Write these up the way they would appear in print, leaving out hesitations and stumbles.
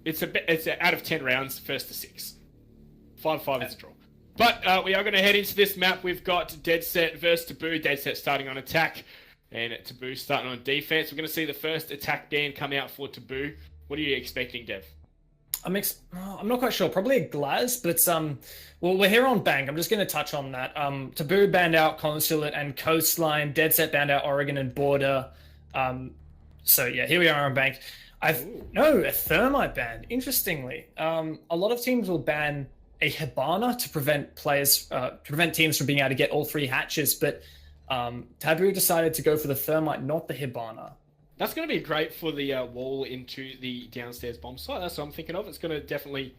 It's out of 10 rounds, first to 6. 5-5 is a draw. But we are going to head into this map. We've got Dedset versus Taboo. Dedset starting on attack, and Taboo starting on defense. We're going to see the first attack ban come out for Taboo. What are you expecting, Dev? I'm not quite sure. Probably a Glaz, but it's well, we're here on Bank. I'm just going to touch on that. Taboo banned out Consulate and Coastline. Dedset banned out Oregon and Border. So yeah, here we are on Bank. A Thermite ban. Interestingly, a lot of teams will ban a Hibana to prevent teams from being able to get all 3 hatches, but Taboo decided to go for the Thermite, not the Hibana. That's going to be great for the wall into the downstairs bomb site. That's what I'm thinking of. It's going to definitely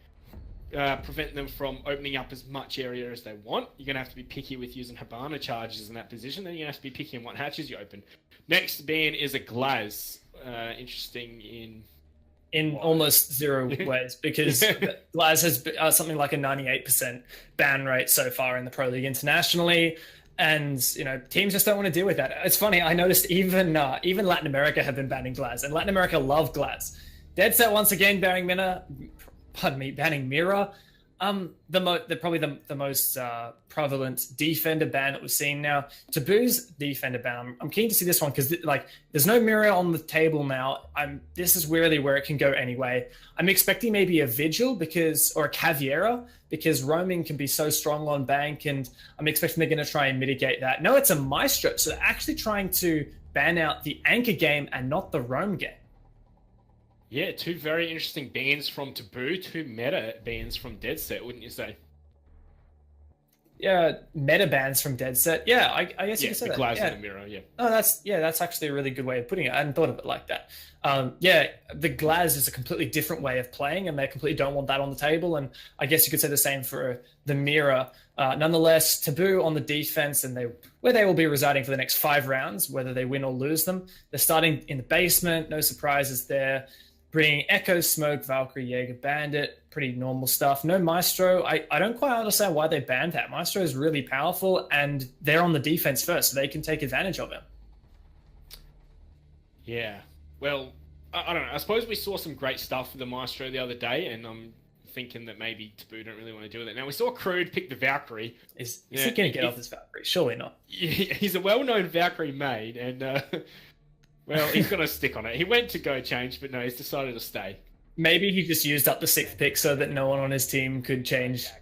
prevent them from opening up as much area as they want. You're going to have to be picky with using Hibana charges in that position. Then you're going to have to be picky on what hatches you open. Next ban is a Glaz. Interesting in almost 0 ways, because Glaz has something like a 98% ban rate so far in the Pro League internationally. And, teams just don't want to deal with that. It's funny, I noticed even Latin America have been banning Glaz, and Latin America love Glaz. Dedset once again banning Mira. Probably the most prevalent defender ban that we've seen now. Taboo's defender ban. I'm keen to see this one because there's no Mira on the table now. This is really where it can go anyway. I'm expecting maybe a Vigil or a Caviera, because roaming can be so strong on Bank, and I'm expecting they're going to try and mitigate that. No, it's a Maestro, so they're actually trying to ban out the anchor game and not the roam game. Yeah, 2 very interesting bans from Taboo, 2 meta bans from Dedset, wouldn't you say? Yeah, meta bans from Dedset. Yeah, I guess you could say that. Glaz yeah, and the Mirror, yeah. Oh, that's actually a really good way of putting it. I hadn't thought of it like that. The Glaz is a completely different way of playing, and they completely don't want that on the table. And I guess you could say the same for the Mirror. Nonetheless, Taboo on the defense, and where they will be residing for the next 5 rounds, whether they win or lose them. They're starting in the basement. No surprises there. Bringing Echo, Smoke, Valkyrie, Jaeger, Bandit, pretty normal stuff. No Maestro. I don't quite understand why they banned that. Maestro is really powerful, and they're on the defense first, so they can take advantage of him. Yeah. Well, I don't know. I suppose we saw some great stuff with the Maestro the other day, and I'm thinking that maybe Taboo don't really want to do with it. Now, we saw Crude pick the Valkyrie. Is he going to get off this Valkyrie? Surely not. He's a well-known Valkyrie maid, and... well, he's going to stick on it. He went to go change, but no, he's decided to stay. Maybe he just used up the 6th pick so that no one on his team could change up.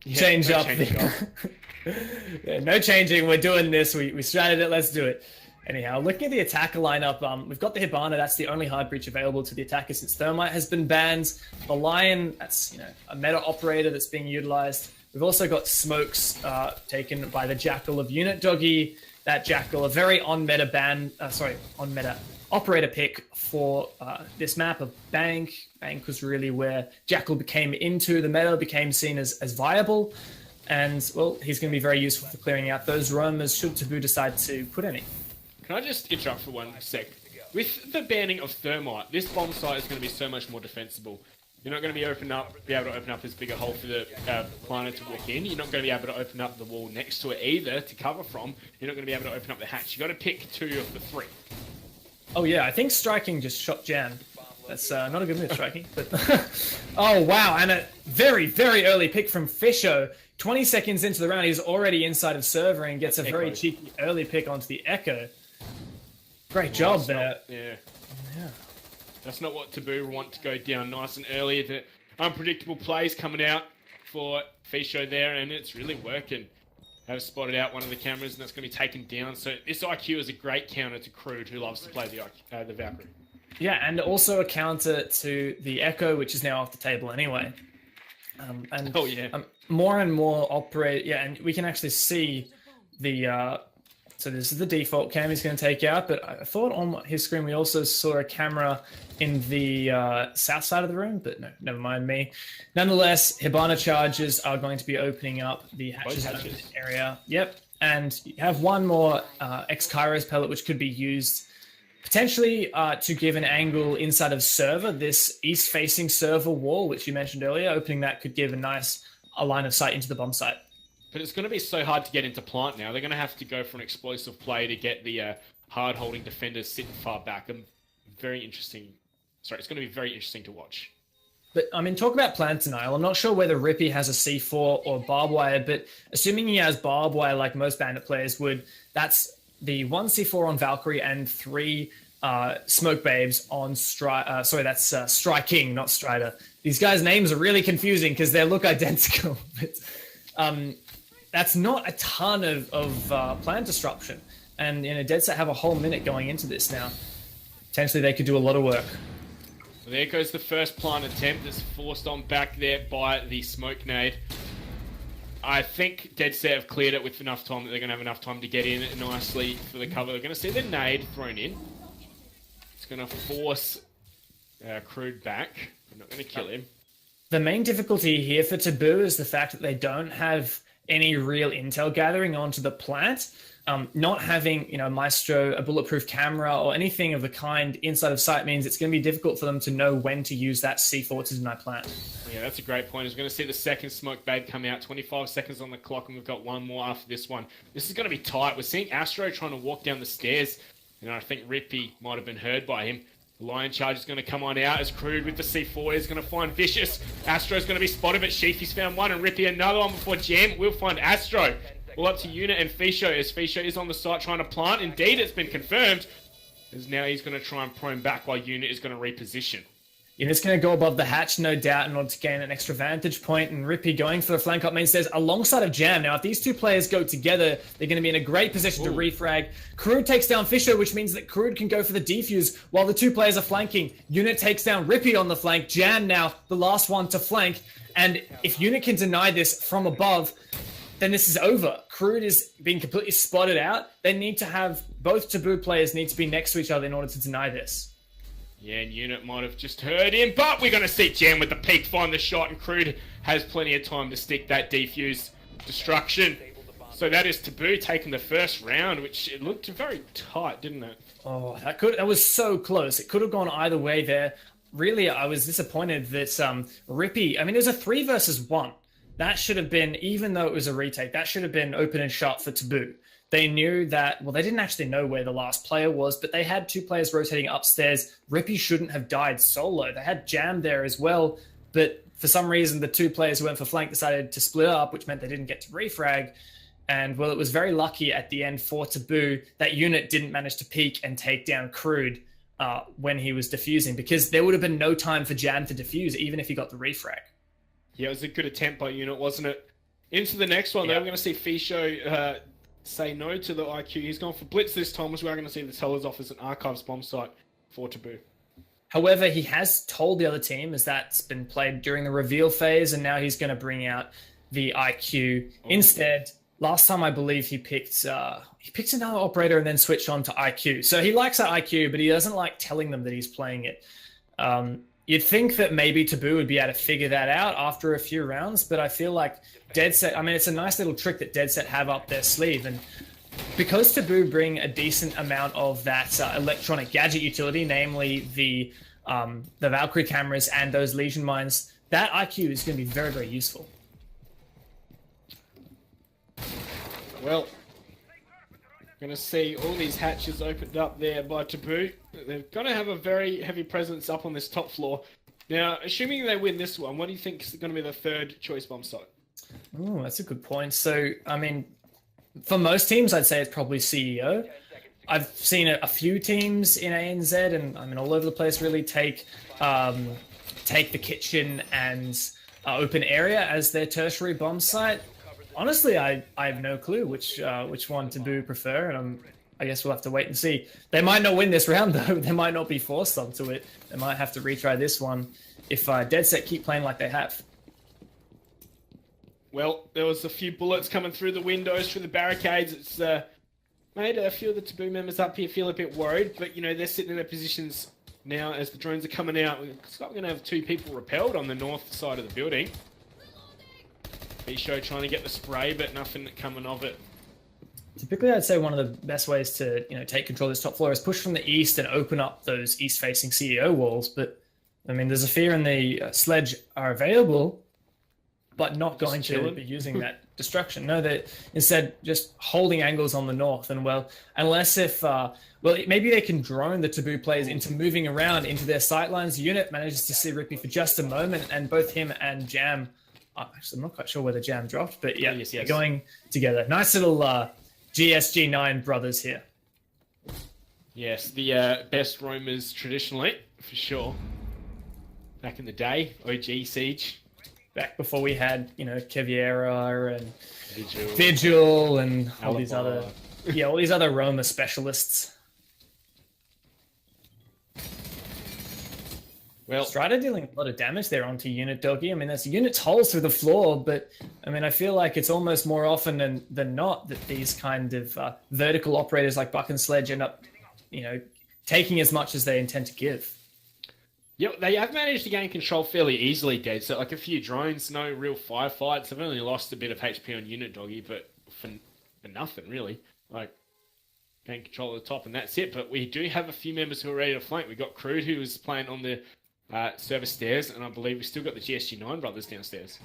Yeah, no changing. We're doing this. We stratted it. Let's do it. Anyhow, looking at the attacker lineup, we've got the Hibana. That's the only hard breach available to the attacker since Thermite has been banned. The Lion, that's a meta operator that's being utilized. We've also got Smokes taken by the Jackal of Unit Doggy. That Jackal, a very on-meta operator pick for this map of Bank. Bank was really where Jackal became into the meta, became seen as viable. And, well, he's going to be very useful for clearing out those roamers should Taboo decide to put any. Can I just interrupt for 1 sec? With the banning of Thermite, this bomb site is going to be so much more defensible. You're not going to be able to open up as big a hole for the planet to walk in. You're not going to be able to open up the wall next to it either to cover from. You're not going to be able to open up the hatch. You've got to pick 2 of the 3. Oh yeah, I think striking just shot Jan. That's not a good move, striking. But oh wow, and a very, very early pick from Fisho. 20 seconds into the round, he's already inside of server and gets a very cheeky early pick onto the Echo. Great job there. Yeah. That's not what Taboo want to go down nice and early. The unpredictable plays coming out for Fisho there, and it's really working. Have spotted out one of the cameras, and that's going to be taken down. So this IQ is a great counter to Crude, who loves to play the Valkyrie. Yeah, and also a counter to the Echo, which is now off the table anyway. More and more operate. Yeah, and we can actually see the... So this is the default cam he's going to take out, but I thought on his screen we also saw a camera in the south side of the room, but no, never mind me. Nonetheless, Hibana charges are going to be opening up the hatches out of this area. Yep, and you have one more X-Kairos pellet, which could be used potentially to give an angle inside of server, this east-facing server wall, which you mentioned earlier. Opening that could give a line of sight into the bomb site. But it's going to be so hard to get into plant now. They're going to have to go for an explosive play to get the hard-holding defenders sitting far back. It's going to be very interesting to watch. But I mean, talk about plan denial. I'm not sure whether Rippy has a C4 or barbed wire, but assuming he has barbed wire like most bandit players would, that's the 1 C4 on Valkyrie and 3 smoke babes on that's Striking, not Strider. These guys' names are really confusing because they look identical. But that's not a ton of plan disruption. And Dedset have a whole minute going into this now. Potentially they could do a lot of work. Well, there goes the first plant attempt that's forced on back there by the smoke nade. I think Dedset have cleared it with enough time that they're going to have enough time to get in nicely for the cover. They're going to see the nade thrown in. It's going to force Crude back. I'm not going to kill him. The main difficulty here for Taboo is the fact that they don't have any real intel gathering onto the plant. Not having, Maestro, a bulletproof camera, or anything of the kind inside of sight means it's going to be difficult for them to know when to use that C4 to deny plant. Yeah, that's a great point. We're going to see the second smoke babe come out. 25 seconds on the clock, and we've got one more after this one. This is going to be tight. We're seeing Astro trying to walk down the stairs. I think Rippy might have been heard by him. The Lion Charge is going to come on out as Crude with the C4 is going to find Vicious. Astro's going to be spotted, but Sheafy's found one, and Rippy another one before Jam will find Astro. All up to Unit and Fisho, as Fisho is on the site trying to plant. Indeed, it's been confirmed. As now he's going to try and prone back while Unit is going to reposition. Unit's going to go above the hatch, no doubt, in order to gain an extra vantage point. And Rippy going for the flank up main stairs alongside of Jam. Now, if these two players go together, they're going to be in a great position to refrag. Crude takes down Fisher, which means that Crude can go for the defuse while the two players are flanking. Unit takes down Rippy on the flank. Jam now, the last one to flank. And if Unit can deny this from above, then this is over. Crude is being completely spotted out. They need to have, both Taboo players need to be next to each other in order to deny this. Yeah, and Unit might have just heard him, but we're going to see Jam with the peak find the shot, and Crude has plenty of time to stick that defuse destruction. So that is Taboo taking the first round, which it looked very tight, didn't it? Oh, that was so close. It could have gone either way there. Really, I was disappointed that Rippy, it was a 3 versus 1. That should have been, even though it was a retake, that should have been open and shut for Taboo. They knew that, well, they didn't actually know where the last player was, but they had 2 players rotating upstairs. Rippy shouldn't have died solo. They had Jam there as well, but for some reason, the 2 players who went for flank decided to split up, which meant they didn't get to refrag. And, well, it was very lucky at the end for Taboo that Unit didn't manage to peek and take down Crude when he was defusing, because there would have been no time for Jam to defuse, even if he got the refrag. Yeah, it was a good attempt by Unit, wasn't it? Into the next one, though, we're going to see Fisho say no to the IQ. He's gone for Blitz this time, which we're going to see the teller's office and archives bomb site for Taboo. However, he has told the other team, as that's been played during the reveal phase, and now he's going to bring out the IQ. Instead, last time I believe he picked another operator and then switched on to IQ. So he likes that IQ, but he doesn't like telling them that he's playing it. You'd think that maybe Taboo would be able to figure that out after a few rounds, but I feel like Dedset, it's a nice little trick that Dedset have up their sleeve. And because Taboo bring a decent amount of that electronic gadget utility, namely the Valkyrie cameras and those Legion mines, that IQ is going to be very, very useful. Well, going to see all these hatches opened up there by Taboo. They're going to have a very heavy presence up on this top floor. Now, assuming they win this one, what do you think is going to be the third choice bomb site? Oh, that's a good point. So, for most teams, I'd say it's probably CEO. I've seen a few teams in ANZ and all over the place really take the kitchen and open area as their tertiary bomb site. Honestly, I have no clue which one Taboo prefer, and I guess we'll have to wait and see. They might not win this round, though. They might not be forced onto it. They might have to retry this one if Dedset keep playing like they have. Well, there was a few bullets coming through the windows, through the barricades. It's made a few of the Taboo members up here feel a bit worried, but, they're sitting in their positions now as the drones are coming out. We're going to have 2 people repelled on the north side of the building. Bisho trying to get the spray, but nothing coming of it. Typically, I'd say one of the best ways to take control of this top floor is push from the east and open up those east-facing CEO walls. But, there's a fear and the sledge are available. but not going to chilling. be using that destruction. No, they're instead just holding angles on the north. And well, unless if maybe they can drone the Taboo players into moving around into their sightlines. Unit manages to see Rippy for just a moment, and both him and Jam. Actually, I'm not quite sure where the Jam dropped, but yeah, they're going together. Nice little GSG9 brothers here. Yes, the best roamers traditionally, for sure. Back in the day, OG Siege. Back before we had, Keviera and Vigil and all these other roamer specialists. Well, Strider dealing a lot of damage there onto Unit Doggy. I mean, that's Unit's holes through the floor, but I mean, I feel like it's almost more often than not that these kind of vertical operators like Buck and Sledge end up, taking as much as they intend to give. Yeah, they have managed to gain control fairly easily, Dead. So, like a few drones, no real firefights. They've only lost a bit of HP on Unit Doggy, but for nothing, really. Like, gain control at the top, and that's it. But we do have a few members who are ready to flank. We've got Crude, who is playing on the service stairs, and I believe we've still got the GSG9 brothers downstairs.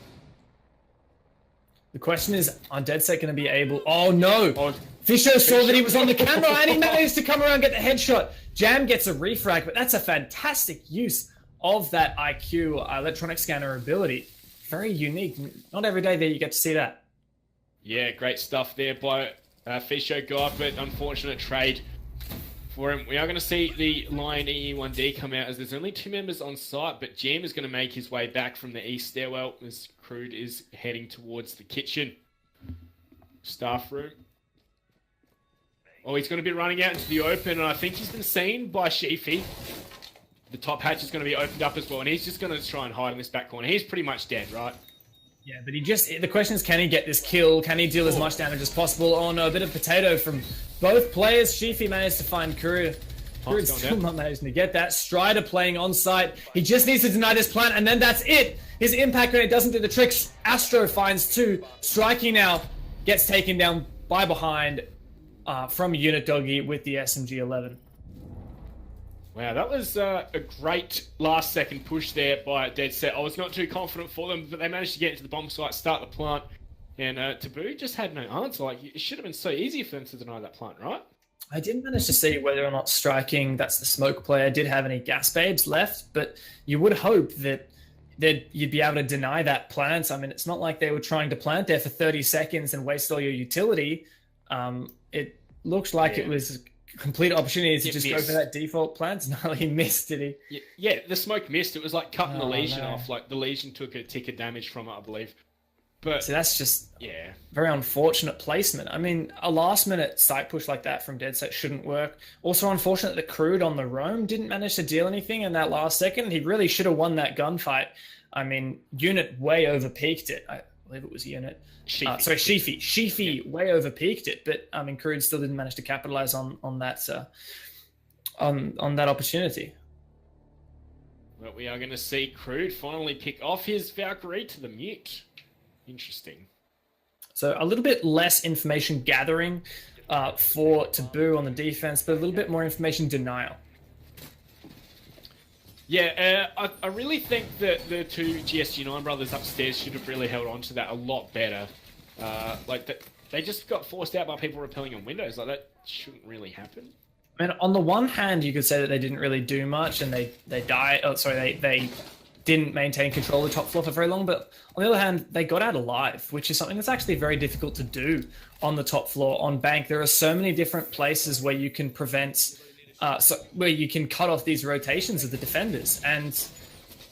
The question is, are Dedset going to be able... Oh, no! Fisher saw that he was on the camera, and he managed to come around and get the headshot. Jam gets a refrag, but that's a fantastic use of that IQ electronic scanner ability. Very unique. Not every day that you get to see that. Yeah, great stuff there by Fisher God, but unfortunate trade for him. We are going to see the Lion EE1D come out, as there's only 2 members on site, but Jam is going to make his way back from the east stairwell as Crude is heading towards the kitchen. Staff room. Oh, he's going to be running out into the open, and I think he's been seen by Sheafy. The top hatch is going to be opened up as well, and he's just going to try and hide in this back corner. He's pretty much dead, right? Yeah, but the question is, can he get this kill? Can he deal as much damage as possible? Oh no, a bit of potato from both players. Sheafy managed to find Crude. Crude's still not managing to get that. Strider playing on site. He just needs to deny this plant, and then that's it. His impact grenade doesn't do the trick. Astro finds 2. Striking now gets taken down by behind from Unit Doggy with the SMG-11. Wow, that was a great last-second push there by Dedset. I was not too confident for them, but they managed to get into the bomb site, start the plant, and Taboo just had no answer. Like, it should have been so easy for them to deny that plant, right? I didn't manage to see whether or not Striking, that's the smoke player, did have any gas babes left, but you would hope that you'd be able to deny that plant. I mean, it's not like they were trying to plant there for 30 seconds and waste all your utility. It looks like it was a complete opportunity to just go for that default plant. No, he missed, did he? Yeah, the smoke missed. It was like cutting the lesion off. Like, the lesion took a tick of damage from it, I believe. But so that's just very unfortunate placement. I mean, a last-minute site push like that from Dedset shouldn't work. Also unfortunate that Crude on the roam didn't manage to deal anything in that last second. He really should have won that gunfight. I mean, Unit way overpeaked it. I believe it was Unit. Sheafy. Sheafy way overpeaked it, but I mean, Crude still didn't manage to capitalize on that on that opportunity. Well, we are going to see Crude finally pick off his Valkyrie to the mute. Interesting. So a little bit less information gathering for Taboo on the defense, but a little bit more information denial. Yeah, I really think that the 2 GSG9 brothers upstairs should have really held on to that a lot better. They just got forced out by people rappelling on windows. Like, that shouldn't really happen. I mean, on the one hand, you could say that they didn't really do much, and they didn't maintain control of the top floor for very long, but on the other hand, they got out alive, which is something that's actually very difficult to do on the top floor. On Bank, there are so many different places where you can prevent, where you can cut off these rotations of the defenders. And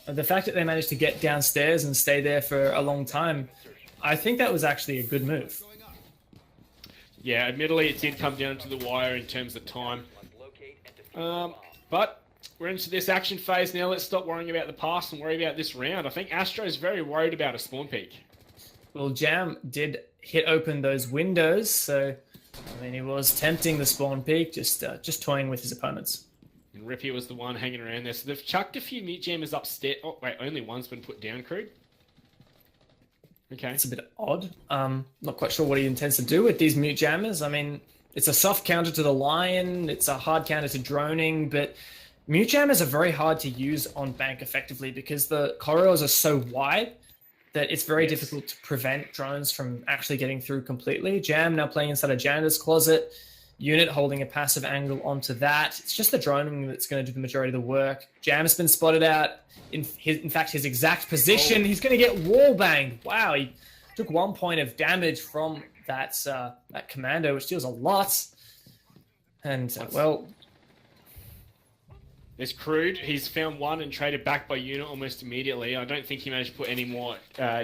the fact that they managed to get downstairs and stay there for a long time, I think that was actually a good move. Yeah, admittedly, it did come down to the wire in terms of time. But we're into this action phase now. Let's stop worrying about the past and worry about this round. I think Astro's very worried about a spawn peak. Well, Jam did hit open those windows, so I mean, he was tempting the spawn peak, just toying with his opponents. And Rippy was the one hanging around there. So they've chucked a few mute jammers upstairs. Oh, wait, only one's been put down, Crude. Okay. It's a bit odd. Not quite sure what he intends to do with these mute jammers. I mean, it's a soft counter to the Lion. It's a hard counter to droning, but mute jammers are very hard to use on Bank effectively because the corridors are so wide that it's very difficult to prevent drones from actually getting through completely. Jam now playing inside a janitor's closet. Unit holding a passive angle onto that. It's just the droning that's going to do the majority of the work. Jam's been spotted out in fact, his exact position. He's going to get wall banged. Wow, he took 1 point of damage from that commando, which deals a lot. And, well... It's crude. He's found one and traded back by unit almost immediately. I don't think he managed to put any more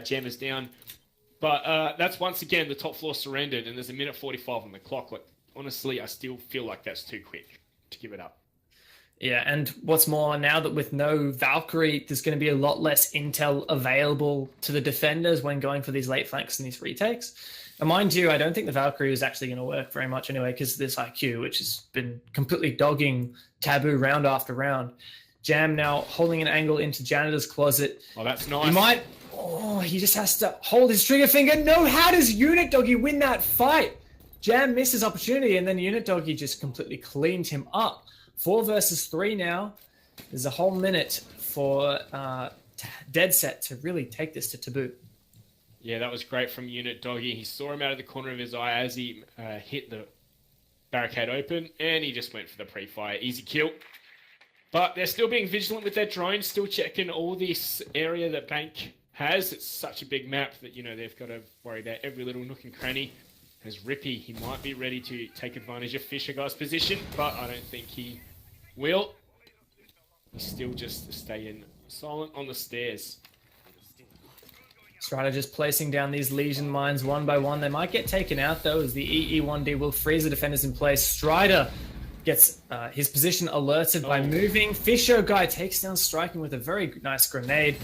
jammers down. But that's once again the top floor surrendered, and there's a minute 45 on the clock. Like, honestly, I still feel like that's too quick to give it up. Yeah, and what's more, now that with no Valkyrie, there's going to be a lot less intel available to the defenders when going for these late flanks and these retakes. And mind you, I don't think the Valkyrie is actually going to work very much anyway because of this IQ, which has been completely dogging Taboo round after round. Jam now holding an angle into Janitor's closet. Oh, that's nice. He might... Oh, he just has to hold his trigger finger. No, how does Unit Doggy win that fight? Jam missed his opportunity, and then Unit Doggy just completely cleaned him up. 4 versus 3 now. There's a whole minute for Dedset to really take this to Taboo. Yeah, that was great from Unit Doggy. He saw him out of the corner of his eye as he hit the barricade open, and he just went for the pre-fire. Easy kill. But they're still being vigilant with their drones, still checking all this area that Bank has. It's such a big map that, you know, they've got to worry about every little nook and cranny. As Rippy, he might be ready to take advantage of Fisher Guy's position, but I don't think he will. He's still just staying silent on the stairs. Strider just placing down these Legion mines one by one. They might get taken out, though, as the EE1D will freeze the defenders in place. Strider gets his position alerted by moving. Fisher Guy takes down Striking with a very nice grenade.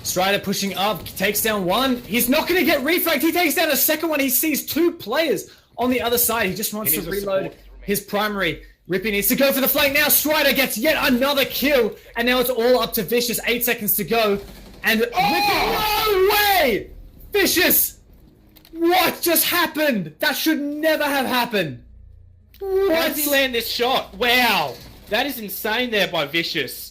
Strider pushing up, takes down one. He's not going to get refragged. He takes down a second one. He sees 2 players on the other side. He just wants to reload his primary. Rippy needs to go for the flank now. Strider gets yet another kill. And now it's all up to Vicious. 8 seconds to go. And Rippy, no way! Vicious! What just happened? That should never have happened. What? How did he land this shot? Wow. That is insane there by Vicious.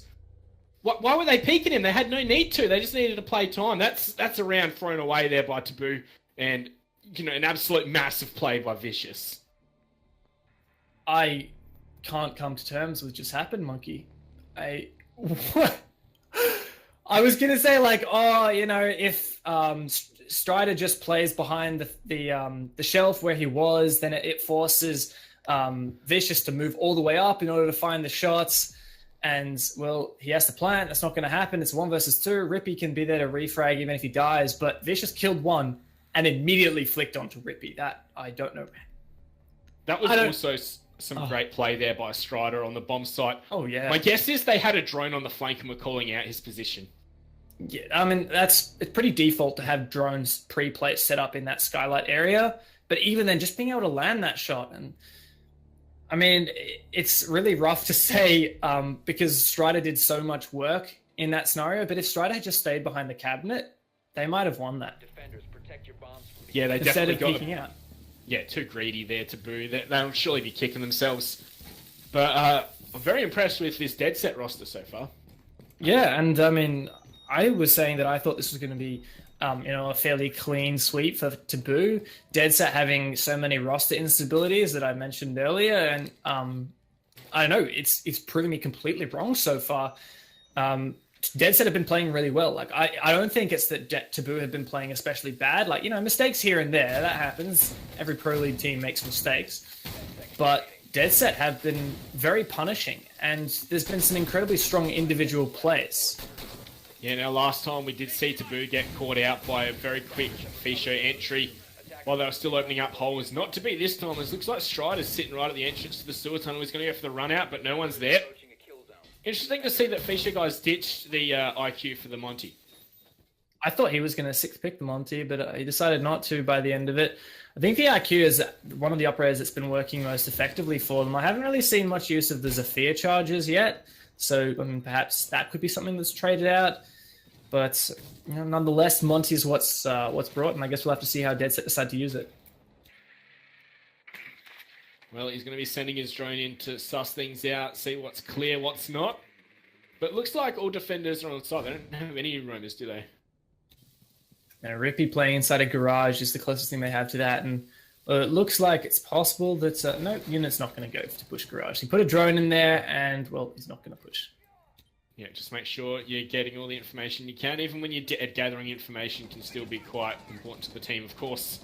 Why were they peeking him? They had no need to. They just needed to play time. That's a round thrown away there by Taboo. And, you know, an absolute massive play by Vicious. I can't come to terms with just happened, Monkey. What? I was going to say, like, oh, you know, if Strider just plays behind the shelf where he was, then it forces Vicious to move all the way up in order to find the shots. And, well, he has to plant. That's not going to happen. It's 1 versus 2. Rippy can be there to refrag even if he dies. But Vicious killed one and immediately flicked onto Rippy. That, I don't know. That was also some great play there by Strider on the bomb site. Oh, yeah. My guess is they had a drone on the flank and were calling out his position. Yeah, I mean, it's pretty default to have drones pre-placed set up in that skylight area. But even then, just being able to land that shot and... I mean, it's really rough to say because Strider did so much work in that scenario, but if Strider had just stayed behind the cabinet, they might have won that. Defenders, protect your bombs. Yeah, they Instead definitely of got peeking out. Yeah, too greedy there, Taboo. They'll surely be kicking themselves. But I'm very impressed with this Dedset roster so far. Yeah, and I mean, I was saying that I thought this was going to be a fairly clean sweep for Taboo. Dedset having so many roster instabilities that I mentioned earlier, and I don't know, it's proving me completely wrong so far. Dedset have been playing really well. Like I don't think it's that Taboo have been playing especially bad. Like, you know, mistakes here and there, that happens. Every Pro League team makes mistakes. But Dedset have been very punishing, and there's been some incredibly strong individual plays. Yeah, now last time we did see Taboo get caught out by a very quick Fisho entry while they were still opening up holes. Not to be this time, as looks like Strider's sitting right at the entrance to the sewer tunnel. He's going to go for the run out, but no one's there. Interesting to see that Fisher guys ditched the IQ for the Monty. I thought he was going to 6th pick the Monty, but he decided not to by the end of it. I think the IQ is one of the operators that's been working most effectively for them. I haven't really seen much use of the Zephyr charges yet, so I mean, perhaps that could be something that's traded out. But you know, nonetheless, Monty's what's brought, and I guess we'll have to see how Dedset decide to use it. Well, he's going to be sending his drone in to suss things out, see what's clear, what's not. But it looks like all defenders are on the side. They don't have any roamers, do they? Now, Rippy playing inside a garage is the closest thing they have to that, and it looks like it's possible that no, Unit's not going to go to push garage. He put a drone in there, and well, he's not going to push. Yeah, just make sure you're getting all the information you can. Even when you're gathering information can still be quite important to the team, of course.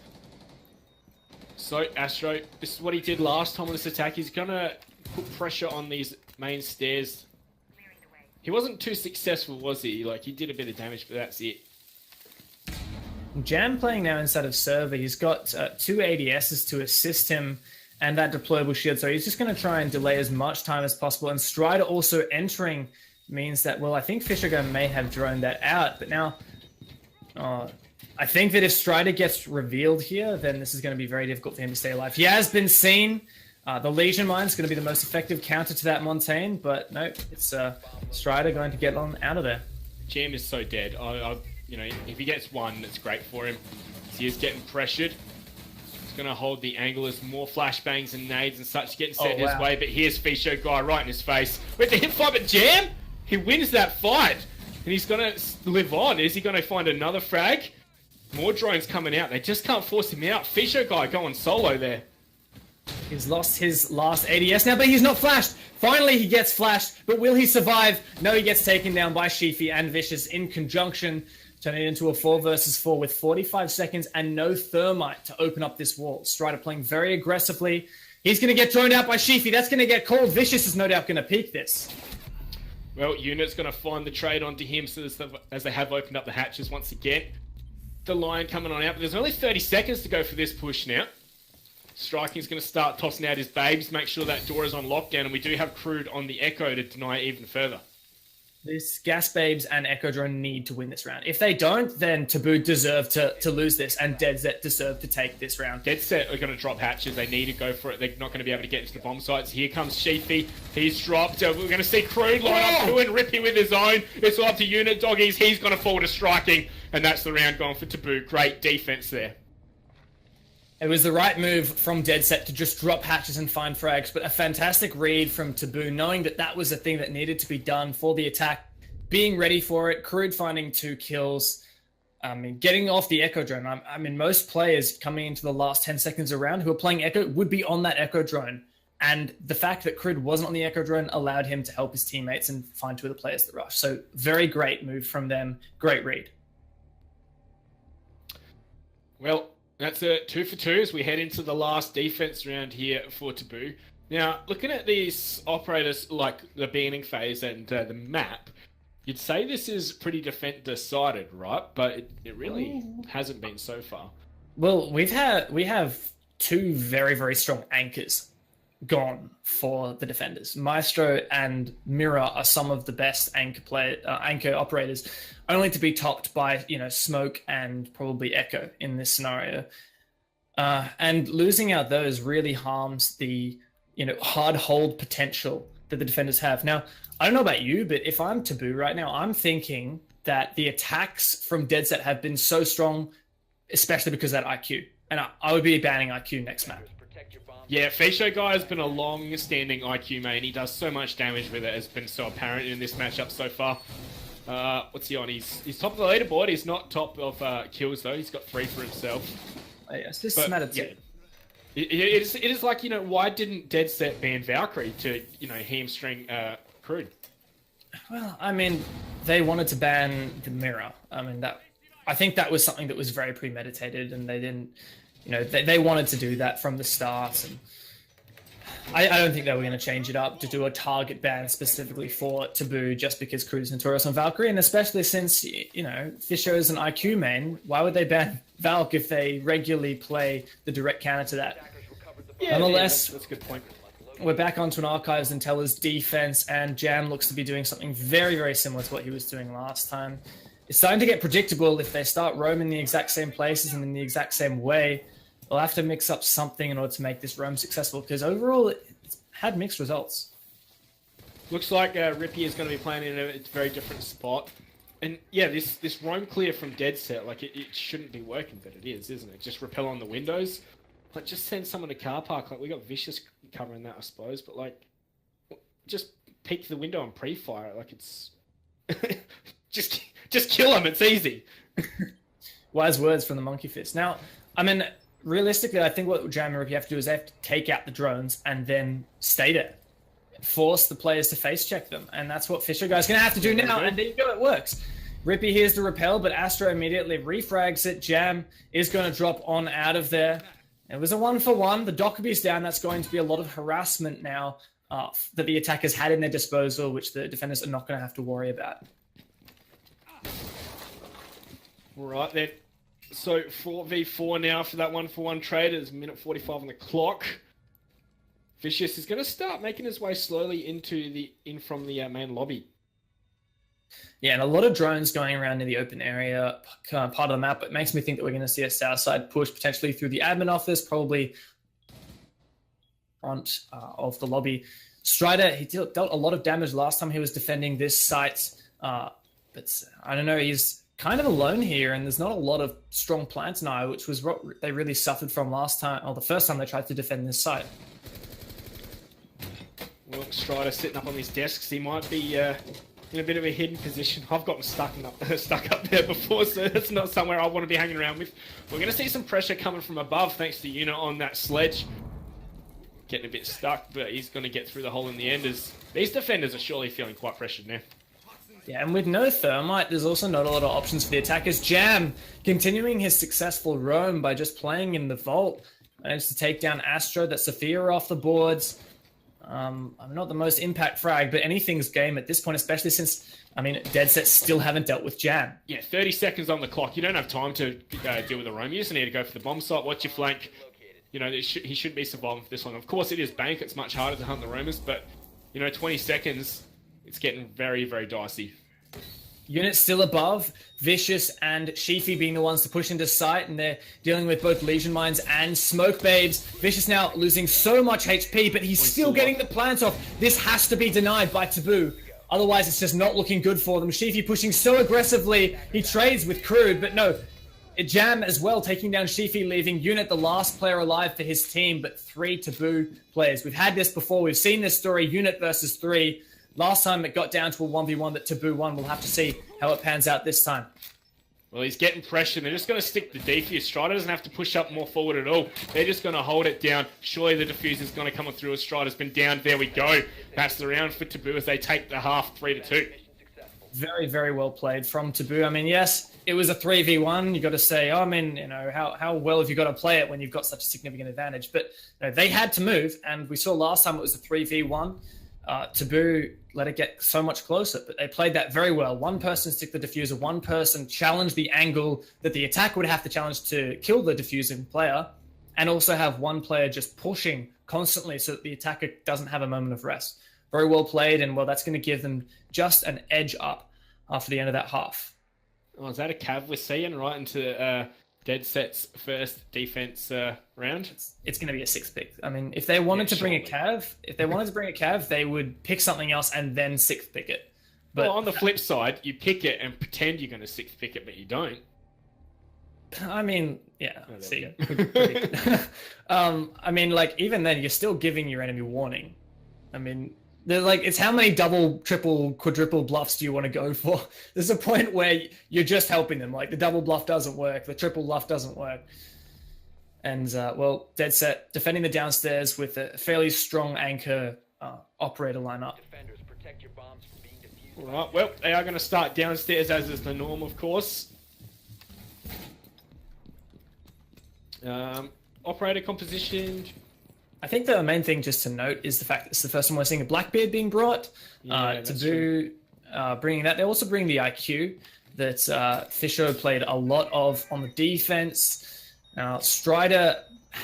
So, Astro, this is what he did last time on this attack. He's going to put pressure on these main stairs. He wasn't too successful, was he? Like, he did a bit of damage, but that's it. Jam playing now inside of server. He's got 2 ADSs to assist him and that deployable shield. So he's just going to try and delay as much time as possible. And Strider also entering means that, well, I think Fisher may have droned that out. But now, I think that if Strider gets revealed here, then this is going to be very difficult for him to stay alive. He has been seen. The Legion Mine is going to be the most effective counter to that Montaigne. But no, it's Strider going to get on out of there. Jam is so dead. You know, if he gets one, it's great for him. He is getting pressured. He's going to hold the angle as more flashbangs and nades and such getting set his way. But here's Fisho Guy right in his face. With the hip fight, but Jam, he wins that fight. And he's going to live on. Is he going to find another frag? More drones coming out. They just can't force him out. Fisho Guy going solo there. He's lost his last ADS now, but he's not flashed. Finally, he gets flashed. But will he survive? No, he gets taken down by Sheafy and Vicious in conjunction, turning it into a 4 versus 4 with 45 seconds and no thermite to open up this wall. Strider playing very aggressively. He's going to get droned out by Sheafy. That's going to get called. Vicious is no doubt going to peek this. Well, Unit's going to find the trade onto him so as they have opened up the hatches once again. The line coming on out, but there's only 30 seconds to go for this push now. Striking's going to start tossing out his babes, make sure that door is on lockdown, and we do have Crude on the Echo to deny it even further. This Gas Babes and Echo Drone need to win this round. If they don't, then Taboo deserve to lose this, and Dedset deserve to take this round. Dedset are going to drop hatches. They need to go for it. They're not going to be able to get into the bomb sites. Here comes Sheafy. He's dropped. We're going to see Crude line up to and Rippy with his own. It's all up to Unit Doggies. He's going to fall to Striking, and that's the round gone for Taboo. Great defense there. It was the right move from Dedset to just drop hatches and find frags, but a fantastic read from Taboo, knowing that that was the thing that needed to be done for the attack, being ready for it. Crude finding 2 kills. I mean, getting off the Echo Drone. I mean, most players coming into the last 10 seconds around who are playing Echo would be on that Echo Drone. And the fact that Crude wasn't on the Echo Drone allowed him to help his teammates and find 2 of the players that rush. So very great move from them. Great read. Well, that's a 2 for 2 as we head into the last defense round here for Taboo. Now, looking at these operators like the beginning phase and the map, you'd say this is pretty defender-sided, right? But it really hasn't been so far. Well, we have 2 very, very strong anchors gone for the defenders. Maestro and Mirror are some of the best anchor operators, only to be topped by, Smoke and probably Echo in this scenario. And losing out those really harms the, hard hold potential that the defenders have. Now, I don't know about you, but if I'm Taboo right now, I'm thinking that the attacks from Dedset have been so strong, especially because of that IQ. And I would be banning IQ next map. Yeah, Fisho Guy has been a long-standing IQ main. He does so much damage with it. It's been so apparent in this matchup so far. What's he on? He's top of the leaderboard. He's not top of kills, though. He's got 3 for himself. Oh, yeah, it's just a matter of two. It is like, why didn't Dedset ban Valkyrie to, hamstring Crude? Well, I mean, they wanted to ban the Mirror. I think that was something that was very premeditated, and they didn't, they wanted to do that from the start. And I don't think they were going to change it up to do a target ban specifically for Taboo just because Crude's notorious on Valkyrie, and especially since, Fisho's an IQ main, why would they ban Valk if they regularly play the direct counter to that? Yeah, nonetheless, that's a good point. We're back onto an Archives and Tellers defense, and Jam looks to be doing something very, very similar to what he was doing last time. It's starting to get predictable. If they start roaming the exact same places and in the exact same way, they'll have to mix up something in order to make this roam successful, because overall it's had mixed results. Looks like Rippy is going to be playing in a very different spot. And yeah, this roam clear from Dedset, like it shouldn't be working, but it is, isn't it? Just repel on the windows. Like, just send someone to car park. Like, we got Vicious covering that, I suppose. But like, just peek the window and pre-fire it. Like, it's just kill him. It's easy. Wise words from the Monkey Fist. Now, I mean, realistically, I think what Jam and Rippy have to do is they have to take out the drones and then stay there. Force the players to face check them. And that's what Fisher Guy's going to have to do now. And there you go, it works. Rippy hears the repel, but Astro immediately refrags it. Jam is going to drop on out of there. It was a 1-for-1. The Dockerby's down. That's going to be a lot of harassment now that the attackers had in their disposal, which the defenders are not going to have to worry about. Right then. So 4v4 now for that 1-for-1 trade. It's minute 45 on the clock. Vicious is going to start making his way slowly in from the main lobby. Yeah, and a lot of drones going around in the open area, part of the map. It makes me think that we're going to see a south side push potentially through the admin office, probably front of the lobby. Strider, he dealt a lot of damage last time he was defending this site, but I don't know, he's kind of alone here, and there's not a lot of strong plants now, which was what they really suffered from last time, or the first time they tried to defend this site. Well, Strider sitting up on his desks, he might be in a bit of a hidden position. I've gotten stuck up there before, so that's not somewhere I want to be hanging around with. We're going to see some pressure coming from above thanks to Unit on that sledge. Getting a bit stuck, but he's going to get through the hole in the end, as these defenders are surely feeling quite pressured now. Yeah, and with no thermite, there's also not a lot of options for the attackers. Jam continuing his successful roam by just playing in the vault. Managed to take down Astro, that Sophia off the boards. I'm not the most impact frag, but anything's game at this point, especially since, I mean, Dedset still haven't dealt with Jam. Yeah, 30 seconds on the clock. You don't have time to deal with the roam. You just need to go for the bomb site, watch your flank. You know, he shouldn't be surviving for this long. Of course, it is bank. It's much harder to hunt the roamers, but, you know, 20 seconds, it's getting very, very dicey. Unit still above. Vicious and Sheafy being the ones to push into sight, and they're dealing with both Legion Mines and Smoke Babes. Vicious now losing so much HP, but he's still getting the plants off. This has to be denied by Taboo. Otherwise, it's just not looking good for them. Sheafy pushing so aggressively. He trades with Crude, but no. Jam as well, taking down Sheafy, leaving Unit the last player alive for his team, but 3 Taboo players. We've had this before. We've seen this story, Unit versus 3. Last time it got down to a 1v1 that Taboo won. We'll have to see how it pans out this time. Well, he's getting pressure. They're just going to stick the defuse. Strider doesn't have to push up more forward at all. They're just going to hold it down. Surely the diffuser's going to come through as Strider's been down. There we go. That's the round for Taboo as they take the half 3-2. Very, very well played from Taboo. I mean, yes, it was a 3v1. You got to say, I mean, you know, how well have you got to play it when you've got such a significant advantage? But you know, they had to move, and we saw last time it was a 3v1. Taboo let it get so much closer, but they played that very well. One person stick the diffuser, one person challenge the angle that the attack would have to challenge to kill the diffusing player, and also have one player just pushing constantly so that the attacker doesn't have a moment of rest. Very well played, and well, that's going to give them just an edge up after the end of that half. Oh, is that a cav we're seeing right into Dedset's first defense round? It's going to be a 6th pick. I mean, if they wanted to bring a cav, they would pick something else and then 6th pick it. But well, on the flip side, you pick it and pretend you're going to 6th pick it, but you don't. I mean, yeah. See, I mean, like, even then, you're still giving your enemy warning. I mean, they're like, it's how many double, triple, quadruple bluffs do you want to go for? There's a point where you're just helping them. Like, the double bluff doesn't work, the triple bluff doesn't work. And, well, Dedset defending the downstairs with a fairly strong anchor operator lineup. All right, well, they are going to start downstairs, as is the norm, of course. Operator composition. I think the main thing just to note is the fact that it's the first time we're seeing a Blackbeard being brought. Taboo bringing that. They also bring the IQ that Fisher played a lot of on the defense. Strider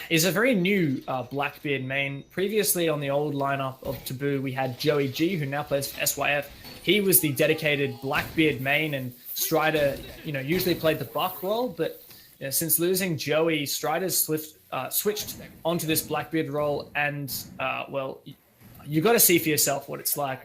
is a very new Blackbeard main. Previously on the old lineup of Taboo, we had Joey G, who now plays for SYF. He was the dedicated Blackbeard main, and Strider, you know, usually played the buck role, but you know, since losing Joey, Strider's switched onto this Blackbeard role, and well, you got to see for yourself what it's like.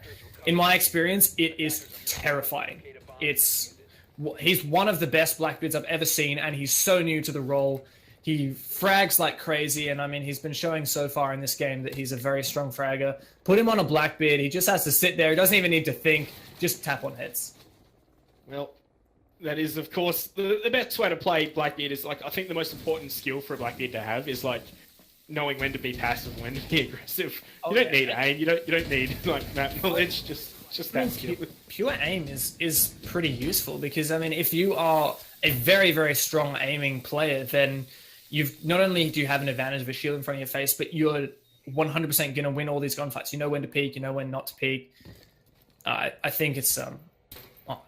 In my experience, it is terrifying. He's one of the best Blackbeards I've ever seen, and he's so new to the role. He frags like crazy, and I mean, he's been showing so far in this game that he's a very strong fragger. Put him on a Blackbeard, he just has to sit there. He doesn't even need to think, just tap on hits. Well, That is, of course, the best way to play Blackbeard is like I think the most important skill for a Blackbeard to have is like knowing when to be passive, when to be aggressive. You don't need aim. You don't need like map knowledge. Just that skill. Pure aim is pretty useful because I mean, if you are a very very strong aiming player, then you've not only do you have an advantage of a shield in front of your face, but you're 100% going to win all these gunfights. You know when to peek. You know when not to peek. I think it's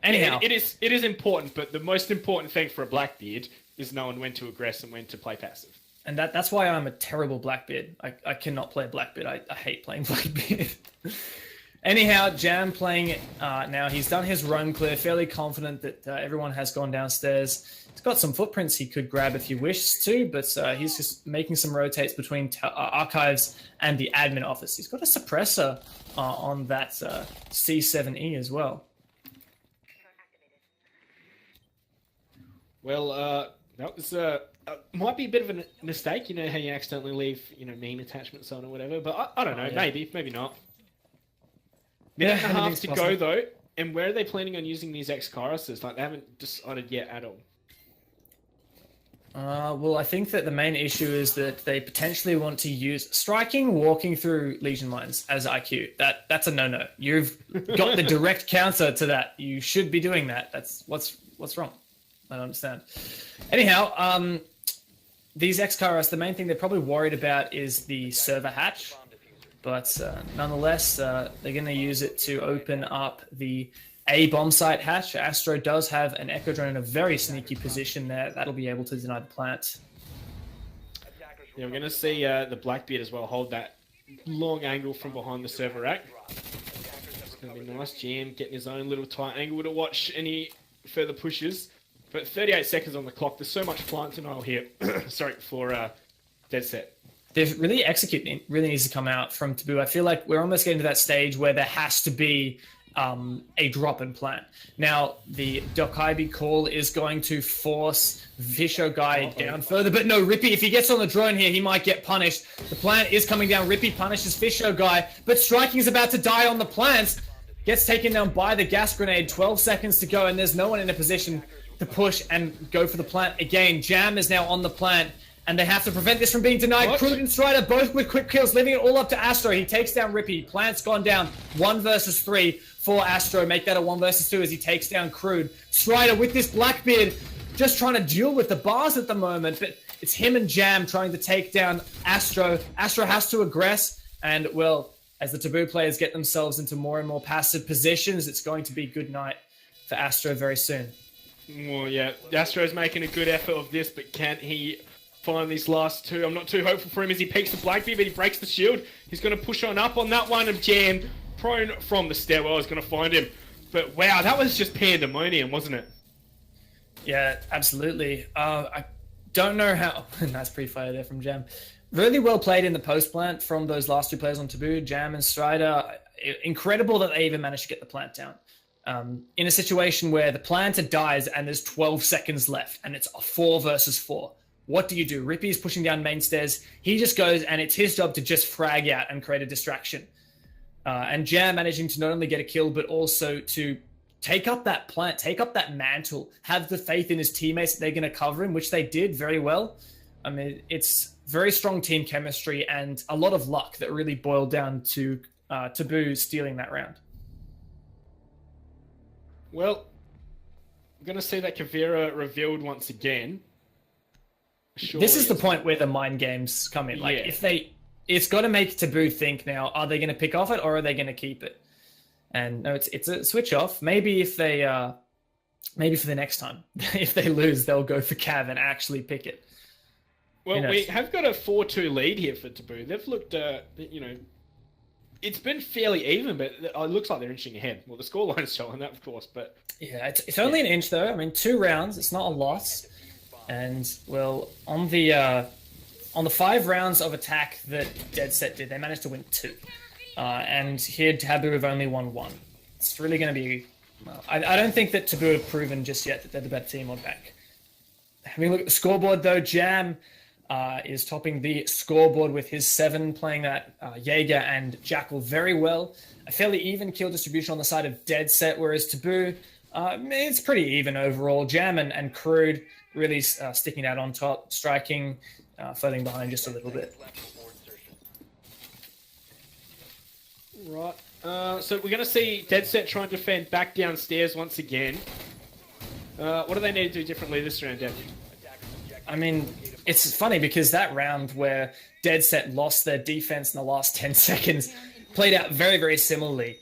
anyhow, it is important, but the most important thing for a Blackbeard is knowing when to aggress and when to play passive. And that's why I'm a terrible Blackbeard. I cannot play Blackbeard. I hate playing Blackbeard. Anyhow, Jam playing now. He's done his roam clear, fairly confident that everyone has gone downstairs. He's got some footprints he could grab if he wishes to, but he's just making some rotates between archives and the admin office. He's got a suppressor on that C7E as well. Well, that was might be a bit of a mistake. You know how you accidentally leave meme attachments on or whatever. But I don't know. Yeah. Maybe not. Minute and a half to go though, and where are they planning on using these X-Kairos? Like they haven't decided yet at all. Well, I think that the main issue is that they potentially want to use striking, walking through Legion lines as IQ. That's a no-no. You've got the direct counter to that. You should be doing that. That's what's wrong. I don't understand. Anyhow, these X-Kairos, the main thing they're probably worried about is the server hatch. But nonetheless, they're going to use it to open up the A bomb site hatch. Astro does have an Echo Drone in a very sneaky position there. That'll be able to deny the plant. Yeah, we're going to see the Blackbeard as well hold that long angle from behind the server rack. It's going to be nice. Jam getting his own little tight angle to watch any further pushes. But 38 seconds on the clock. There's so much plant denial here. Sorry, for Dedset. They're really executing. Really needs to come out from Taboo. I feel like we're almost getting to that stage where there has to be a drop in plant. Now, the Dokaibi call is going to force Visho Guy down further, but no, Rippy, if he gets on the drone here, he might get punished. The plant is coming down. Rippy punishes Visho Guy, but Striking is about to die on the plant. Gets taken down by the gas grenade. 12 seconds to go, and there's no one in a position to push and go for the plant again. Jam is now on the plant, and they have to prevent this from being denied. What? Crude and Strider both with quick kills, leaving it all up to Astro. He takes down Rippy. Plant's gone down. 1 versus 3 for Astro. Make that a 1 versus 2 as he takes down Crude. Strider with this Blackbeard just trying to duel with the bars at the moment, but it's him and Jam trying to take down Astro. Astro has to aggress, and well, as the Taboo players get themselves into more and more passive positions, it's going to be good night for Astro very soon. Well, yeah, Astro's making a good effort of this, but can he find these last two? I'm not too hopeful for him as he peeks the Blackbeard, but he breaks the shield. He's going to push on up on that one, and Jam, prone from the stairwell, is going to find him. But wow, that was just pandemonium, wasn't it? Yeah, absolutely. I don't know how... Nice pre-fire there from Jam. Really well played in the post plant from those last two players on Taboo, Jam and Strider. Incredible that they even managed to get the plant down. In a situation where the planter dies and there's 12 seconds left and it's a 4 versus 4. What do you do? Rippy is pushing down main stairs. He just goes and it's his job to just frag out and create a distraction. And Jam managing to not only get a kill, but also to take up that plant, take up that mantle, have the faith in his teammates that they're going to cover him, which they did very well. I mean, it's very strong team chemistry and a lot of luck that really boiled down to Taboo stealing that round. Well, I'm going to see that Kavira revealed once again. Surely this is the point where the mind games come in. Like, it's got to make Taboo think now, are they going to pick off it or are they going to keep it? And no, it's a switch off. Maybe if they, maybe for the next time, if they lose, they'll go for Cav and actually pick it. Well, we have got a 4-2 lead here for Taboo. They've looked, it's been fairly even, but it looks like they're inching ahead. Well, the scoreline is showing that, of course, but... Yeah, it's only an inch, though. I mean, 2 rounds, it's not a lot. And, well, on the 5 rounds of attack that Dedset did, they managed to win 2. And here, Taboo have only won 1. It's really going to be... Well, I don't think that Taboo have proven just yet that they're the better team on back. Having a look at the scoreboard, though, Jam... is topping the scoreboard with his 7, playing that Jaeger and Jackal very well. A fairly even kill distribution on the side of Dedset, whereas Taboo It's pretty even overall. Jam and Crude really sticking out on top, striking, floating behind just a little bit. Right. So we're going to see Dedset try and defend back downstairs once again. What do they need to do differently this round, Dev? I mean, it's funny because that round where Dedset lost their defense in the last 10 seconds played out very, very similarly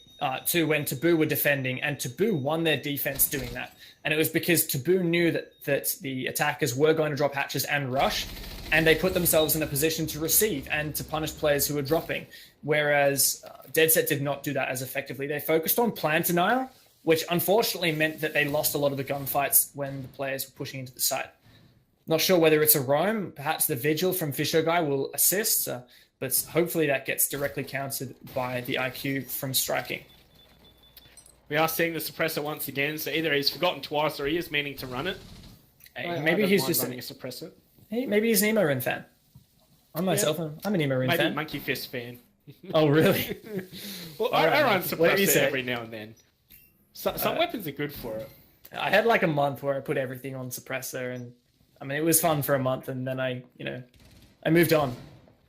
to when Taboo were defending, and Taboo won their defense doing that. And it was because Taboo knew that the attackers were going to drop hatches and rush, and they put themselves in a position to receive and to punish players who were dropping. Whereas Dedset did not do that as effectively. They focused on plant denial, which unfortunately meant that they lost a lot of the gunfights when the players were pushing into the site. Not sure whether it's a roam. Perhaps the vigil from Fisher Guy will assist, but hopefully that gets directly countered by the IQ from striking. We are seeing the suppressor once again, so either he's forgotten twice or he is meaning to run it. Maybe he's just running a suppressor. Hey, maybe he's an Emo fan. I'm myself. Yeah. I'm an Emo fan. Maybe Monkey Fist fan. Oh, really? Well, I run suppressor every now and then. Some weapons are good for it. I had like a month where I put everything on suppressor, and I mean it was fun for a month, and then I moved on.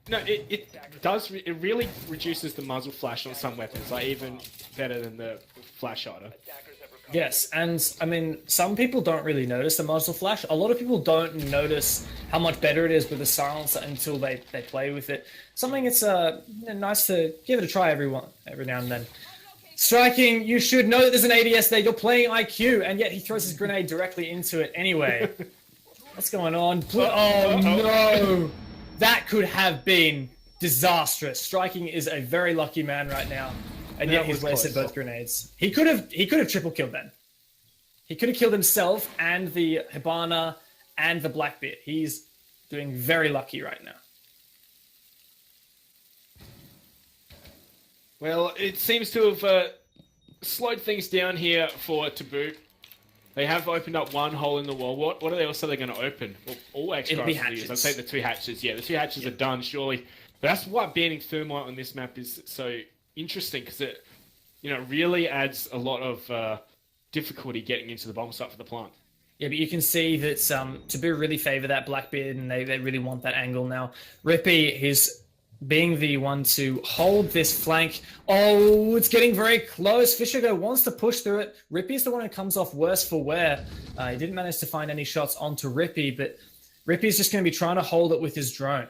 No, it does. It really reduces the muzzle flash on some weapons, like even better than the flash hider. Yes, and I mean, some people don't really notice the muzzle flash. A lot of people don't notice how much better it is with the silencer until they play with it. Something it's nice to give it a try every now and then. Striking, you should know that there's an ADS there. You're playing IQ, and yet he throws his grenade directly into it anyway. What's going on? Oh no! That could have been disastrous. Striking is a very lucky man right now. And yet he's wasted both grenades. He could have triple killed them. He could have killed himself and the Hibana and the Blackbeard. He's doing very lucky right now. Well, it seems to have slowed things down here for Taboo. They have opened up one hole in the wall. What are they also going to open? Well, all extra hatches. I'd say the two hatches. Yeah, the two hatches are done, surely. But that's why banning Thermite on this map is so interesting, because it really adds a lot of difficulty getting into the bomb site for the plant. Yeah, but you can see that Taboo really favour that Blackbeard, and they really want that angle now. Rippy, he's being the one to hold this flank. Oh, it's getting very close. Fisher wants to push through it. Rippy's the one who comes off worse for wear. He didn't manage to find any shots onto Rippy, but Rippy's just going to be trying to hold it with his drone.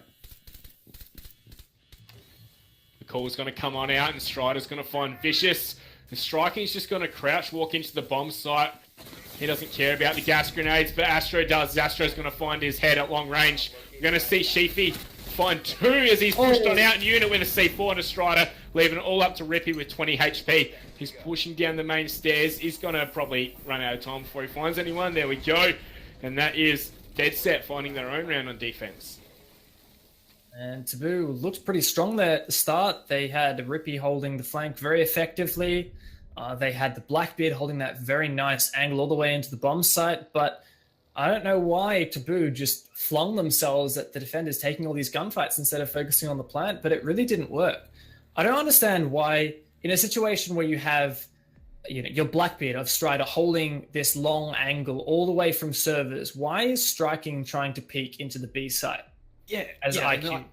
The call's going to come on out, and Strider's going to find Vicious. And Striking's just going to crouch, walk into the bomb site. He doesn't care about the gas grenades, but Astro does. Astro's going to find his head at long range. We're going to see Sheafy find two as he's pushed on out in unit with a C4 and a Strider, leaving it all up to Rippy with 20 HP. He's pushing down the main stairs. He's going to probably run out of time before he finds anyone. There we go. And that is Dedset finding their own round on defense. And Taboo looked pretty strong there at the start. They had Rippy holding the flank very effectively. They had the Blackbeard holding that very nice angle all the way into the bomb site, but I don't know why Taboo just flung themselves at the defenders taking all these gunfights instead of focusing on the plant, but it really didn't work. I don't understand why, in a situation where you have your Blackbeard of Strider holding this long angle all the way from servers, why is Striking trying to peek into the B site? Yeah, as IQ.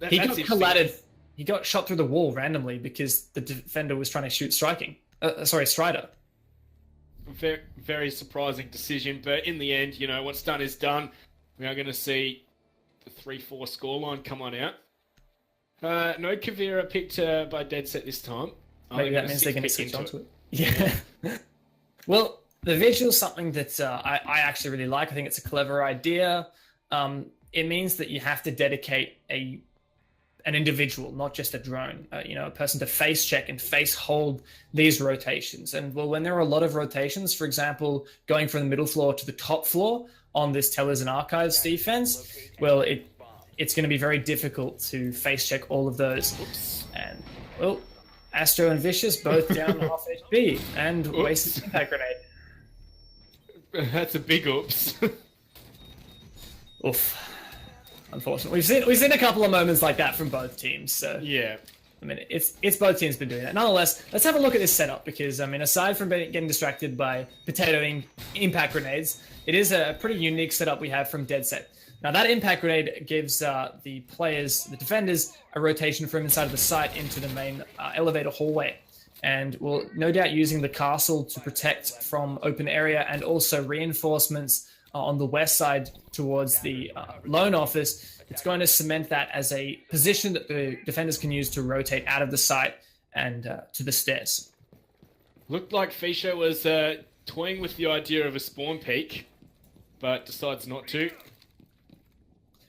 He got colladed. He got shot through the wall randomly because the defender was trying to shoot Strider. Very, very surprising decision, but in the end, what's done is done. We are going to see the 3-4 scoreline come on out. No Kavira picked by Dedset this time. Maybe that means they're going to switch onto it. Yeah. Well, the visual is something that I actually really like. I think it's a clever idea. It means that you have to dedicate an individual, not just a drone, a person to face check and face hold these rotations. And well, when there are a lot of rotations, for example, going from the middle floor to the top floor on this Tellers and Archives defense, well, it's going to be very difficult to face check all of those. Oops. And well, Astro and Vicious both down half HP and wasted impact grenade. That's a big oops. Oof. Unfortunately, we've seen a couple of moments like that from both teams. So yeah, I mean, it's both teams been doing that. Nonetheless, let's have a look at this setup because, I mean, aside from getting distracted by potatoing impact grenades, it is a pretty unique setup we have from Dedset. Now, that impact grenade gives the defenders, a rotation from inside of the site into the main elevator hallway. And we'll no doubt using the castle to protect from open area and also reinforcements on the west side towards the loan office. It's going to cement that as a position that the defenders can use to rotate out of the site and to the stairs. Looked like Fischer was toying with the idea of a spawn peek, but decides not to.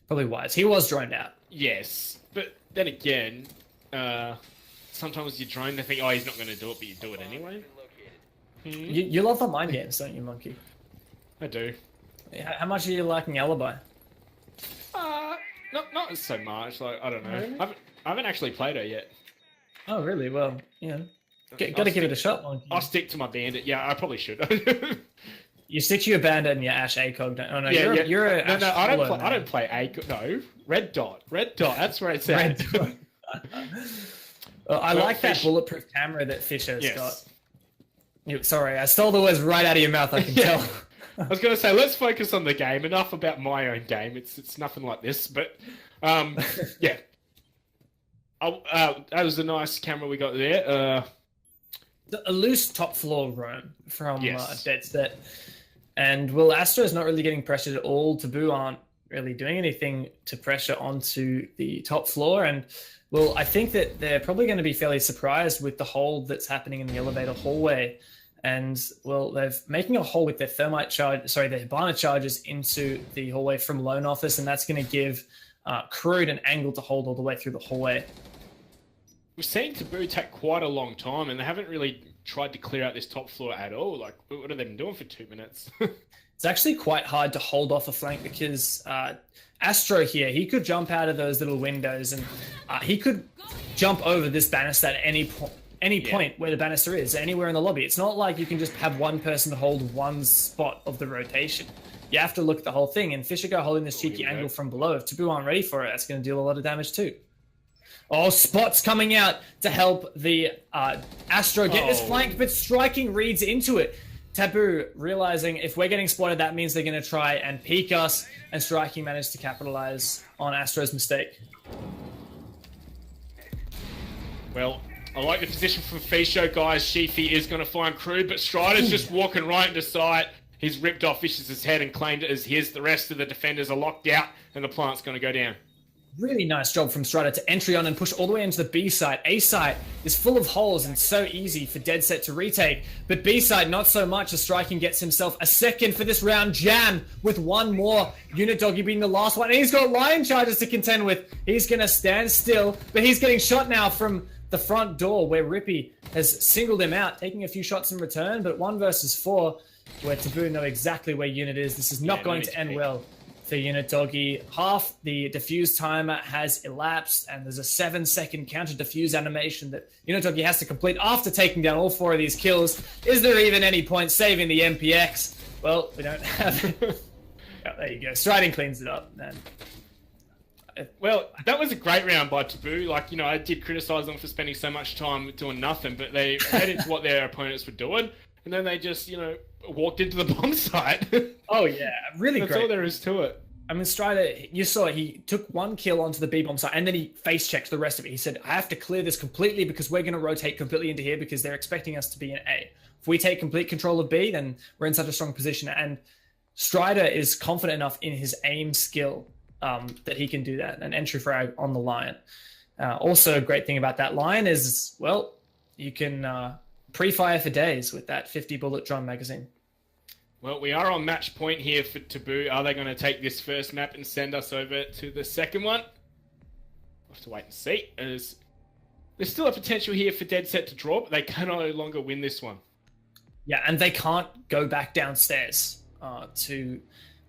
Probably wise. He was droned out. Yes, but then again, sometimes you drone, they think, oh, he's not going to do it, but you do it anyway. You love the mind games, don't you, Monkey? I do. How much are you liking Alibi? Not so much. Like, I don't know. Really? I haven't actually played her yet. Oh, really? Well, got to give it a shot, Monkey. I'll stick to my bandit. Yeah, I probably should. You stick to your bandit and your Ash ACOG. Oh no, yeah, you're a no, Ash I don't play ACOG. No, red dot. That's where it's at. Well, I like that bulletproof camera that Fischer's got. Sorry, I stole the words right out of your mouth. I can tell. I was going to say, let's focus on the game. Enough about my own game. It's nothing like this, but yeah. That was a nice camera we got there. A loose top floor roam from Dedset. And Astro's not really getting pressured at all. Taboo aren't really doing anything to pressure onto the top floor. And I think that they're probably going to be fairly surprised with the hold that's happening in the elevator hallway. And they're making a hole with their their Hibana charges into the hallway from loan office, and that's going to give Crude an angle to hold all the way through the hallway. We're seeing Taboo take quite a long time, and they haven't really tried to clear out this top floor at all. Like, what have they been doing for 2 minutes? It's actually quite hard to hold off a flank because Astro here, he could jump out of those little windows, and he could jump over this banister at any point where the banister is, anywhere in the lobby. It's not like you can just have one person to hold one spot of the rotation. You have to look at the whole thing, and Fischer holding this cheeky angle from below. If Taboo aren't ready for it, that's going to deal a lot of damage too. Oh, Spot's coming out to help the Astro get this flank, but striking reads into it. Taboo realizing if we're getting spotted, that means they're going to try and peek us, and Striking managed to capitalize on Astro's mistake. Well, I like the position from Fischer, guys. Sheafy is going to find Crude, but Strider's just walking right into sight. He's ripped off Vicious' head and claimed it as his. The rest of the defenders are locked out, and the plant's going to go down. Really nice job from Strider to entry on and push all the way into the B site. A site is full of holes and so easy for Dedset to retake, but B site not so much as Striking gets himself a second for this round jam with one more. Unit Doggy being the last one, and he's got Lion charges to contend with. He's going to stand still, but he's getting shot now from the front door where Rippy has singled him out, taking a few shots in return, but 1 versus 4 where Taboo know exactly where Unit is. This is not going to end well for Unit Doggy. Half the defuse timer has elapsed, and there's a 7-second counter defuse animation that Unit Doggy has to complete after taking down all 4 of these kills. Is there even any point saving the MPX? Well, we don't have it. Oh, there you go. Striding cleans it up, man. Well, that was a great round by Taboo. Like, I did criticize them for spending so much time doing nothing, but they head into what their opponents were doing, and then they just, walked into the bomb site. Oh, yeah. Really That's great. all there is to it. I mean, Strider, you saw he took 1 kill onto the B-bomb site, and then he face-checked the rest of it. He said, I have to clear this completely because we're going to rotate completely into here because they're expecting us to be in A. If we take complete control of B, then we're in such a strong position. And Strider is confident enough in his aim skill that he can do that. An entry frag on the Lion. Also, a great thing about that Lion is, you can pre-fire for days with that 50-bullet drum magazine. Well, we are on match point here for Taboo. Are they going to take this first map and send us over to the second one? We'll have to wait and see. As there's still a potential here for Dedset to draw, but they can no longer win this one. Yeah, and they can't go back downstairs to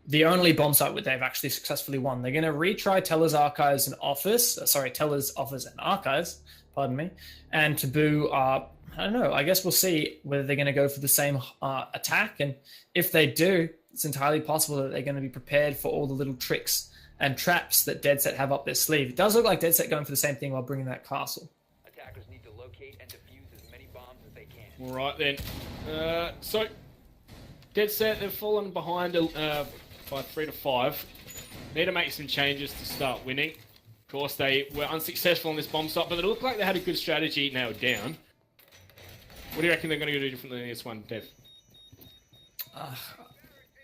the only bomb site where they've actually successfully won. They're going to retry Teller's Archives and Office. Teller's Office and Archives, pardon me. And Taboo I don't know. I guess we'll see whether they're going to go for the same attack. And if they do, it's entirely possible that they're going to be prepared for all the little tricks and traps that Dedset have up their sleeve. It does look like Dedset going for the same thing while bringing that castle. Okay. All right then. So, Dedset, they've fallen behind by 3 to 5. Need to make some changes to start winning. Of course, they were unsuccessful on this bomb site, but it looked like they had a good strategy nailed down. What do you reckon they're going to do differently in this one, Dev?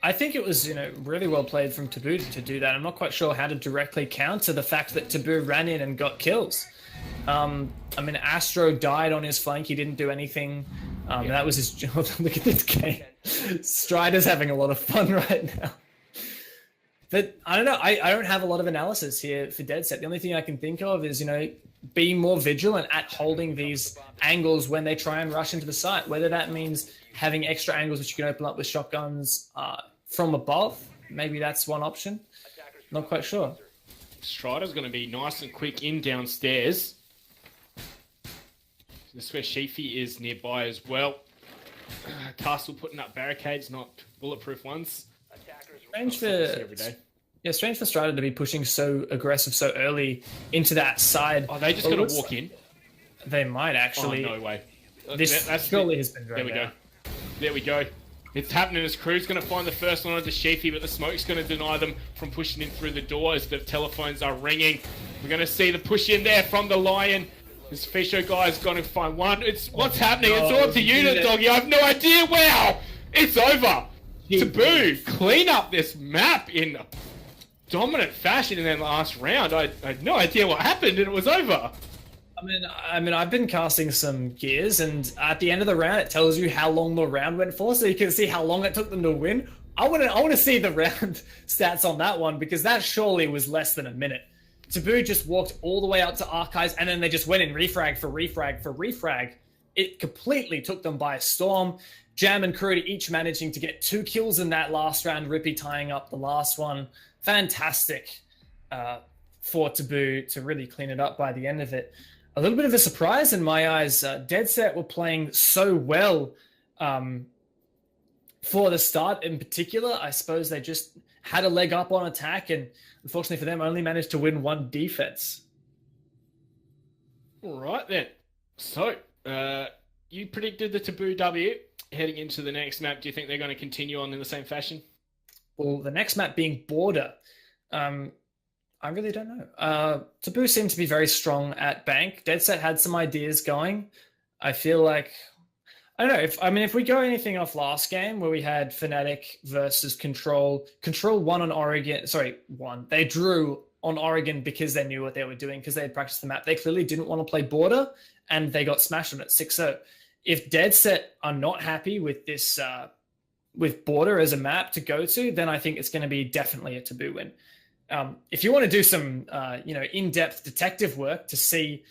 I think it was, really well played from Taboo to do that. I'm not quite sure how to directly counter the fact that Taboo ran in and got kills. Astro died on his flank. He didn't do anything. That was his job. Look at this game. Strider's having a lot of fun right now. But I don't know. I don't have a lot of analysis here for Dedset. The only thing I can think of is, being more vigilant at holding these angles when they try and rush into the site. Whether that means having extra angles which you can open up with shotguns from above. Maybe that's one option. Not quite sure. Strider's going to be nice and quick in downstairs. This is where Sheafy is nearby as well. Castle putting up barricades, not bulletproof ones. Strange for Strider to be pushing so aggressive so early into that side. Oh, they just going to walk in? They might actually. Oh, no way. This surely has been dragged out. There we go. It's happening as Crew's going to find the first one onto Sheafy, but the smoke's going to deny them from pushing in through the door as the telephones are ringing. We're going to see the push in there from the Lion. This Fisher guy's going to find one. What's happening? It's all up to you, Doggy. I have no idea. Wow! It's over. Taboo, clean up this map in dominant fashion in their last round. I had no idea what happened, and it was over. I've been casting some gears, and at the end of the round, it tells you how long the round went for, so you can see how long it took them to win. I want to see the round stats on that one, because that surely was less than a minute. Taboo just walked all the way out to Archives, and then they just went in refrag for refrag for refrag. It completely took them by storm. Jam and Crew each managing to get 2 kills in that last round, Rippy tying up the last one. Fantastic for Taboo to really clean it up by the end of it. A little bit of a surprise in my eyes. Dedset were playing so well for the start in particular. I suppose they just had a leg up on attack, and unfortunately for them, only managed to win 1 defense. All right, then. So, you predicted the Taboo W heading into the next map. Do you think they're going to continue on in the same fashion? Well, the next map being Border. I really don't know. Taboo seemed to be very strong at Bank. Dedset had some ideas going. I feel like, I don't know, if we go anything off last game where we had Fnatic versus Control won on Oregon. They drew on Oregon because they knew what they were doing, because they had practiced the map. They clearly didn't want to play Border, and they got smashed on it 6-0. If Dedset are not happy with this, with Border as a map to go to, then I think it's going to be definitely a Taboo win. If you want to do some, in-depth detective work to see,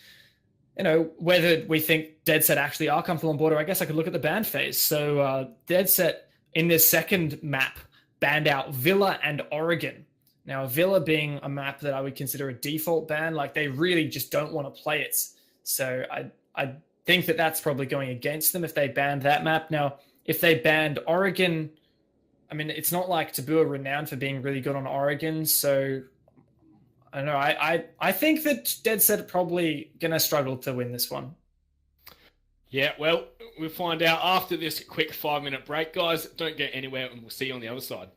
whether we think Dedset actually are comfortable on Border, I guess I could look at the ban phase. So Dedset in this second map banned out Villa and Oregon. Now, Villa being a map that I would consider a default ban, like they really just don't want to play it. So I think that that's probably going against them if they banned that map. Now, if they banned Oregon, it's not like Taboo are renowned for being really good on Oregon, so I don't know. I think that Dedset are probably going to struggle to win this one. Yeah, well, we'll find out after this quick 5-minute break, guys. Don't get anywhere, and we'll see you on the other side.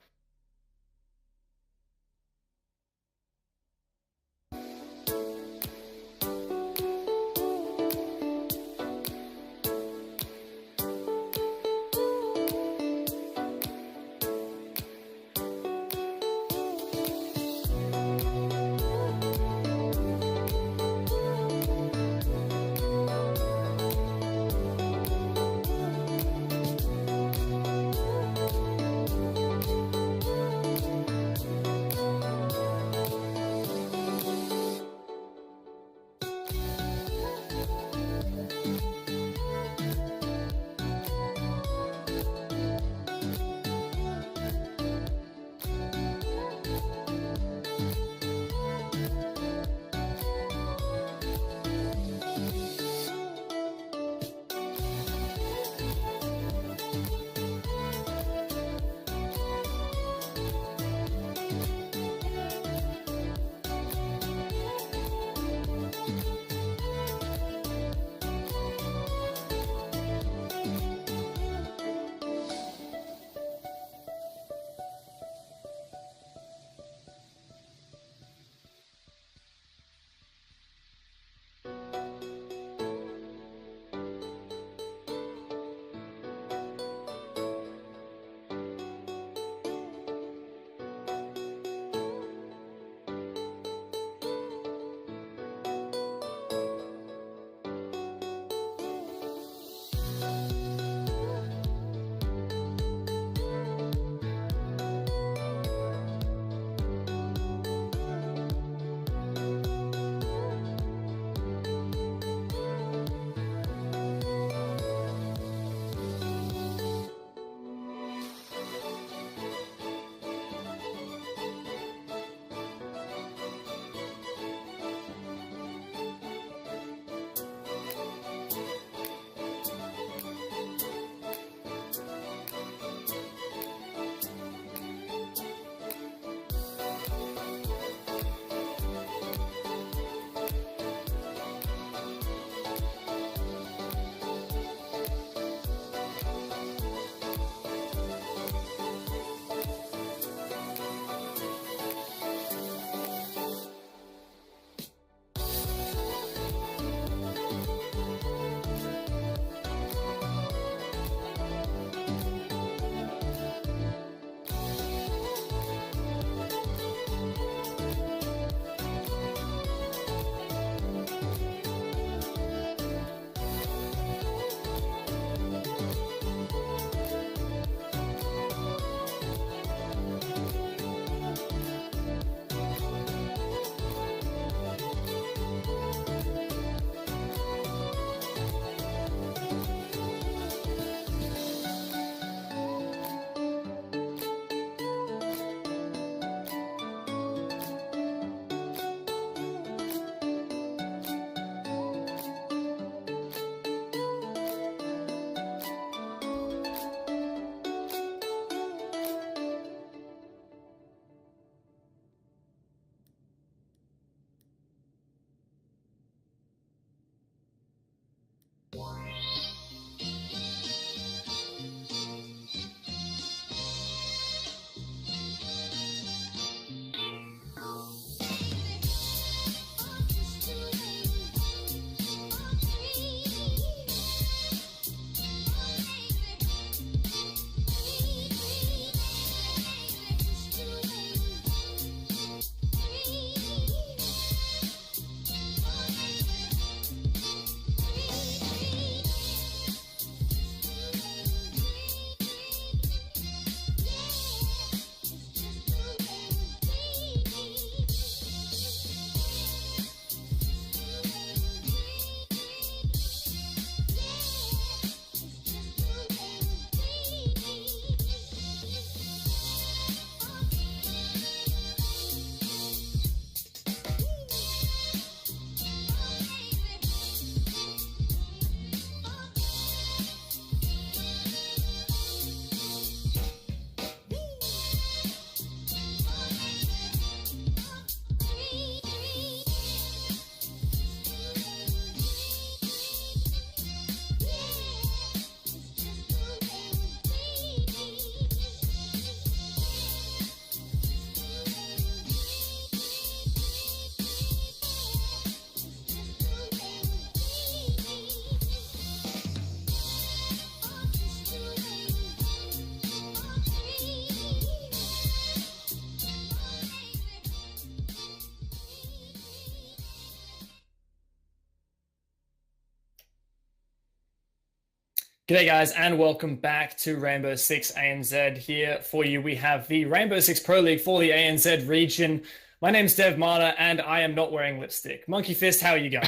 G'day guys, and welcome back to Rainbow Six ANZ. Here for you, we have the Rainbow Six Pro League for the ANZ region. My name's Dev Marta, and I am not wearing lipstick. Monkey Fist, how are you going?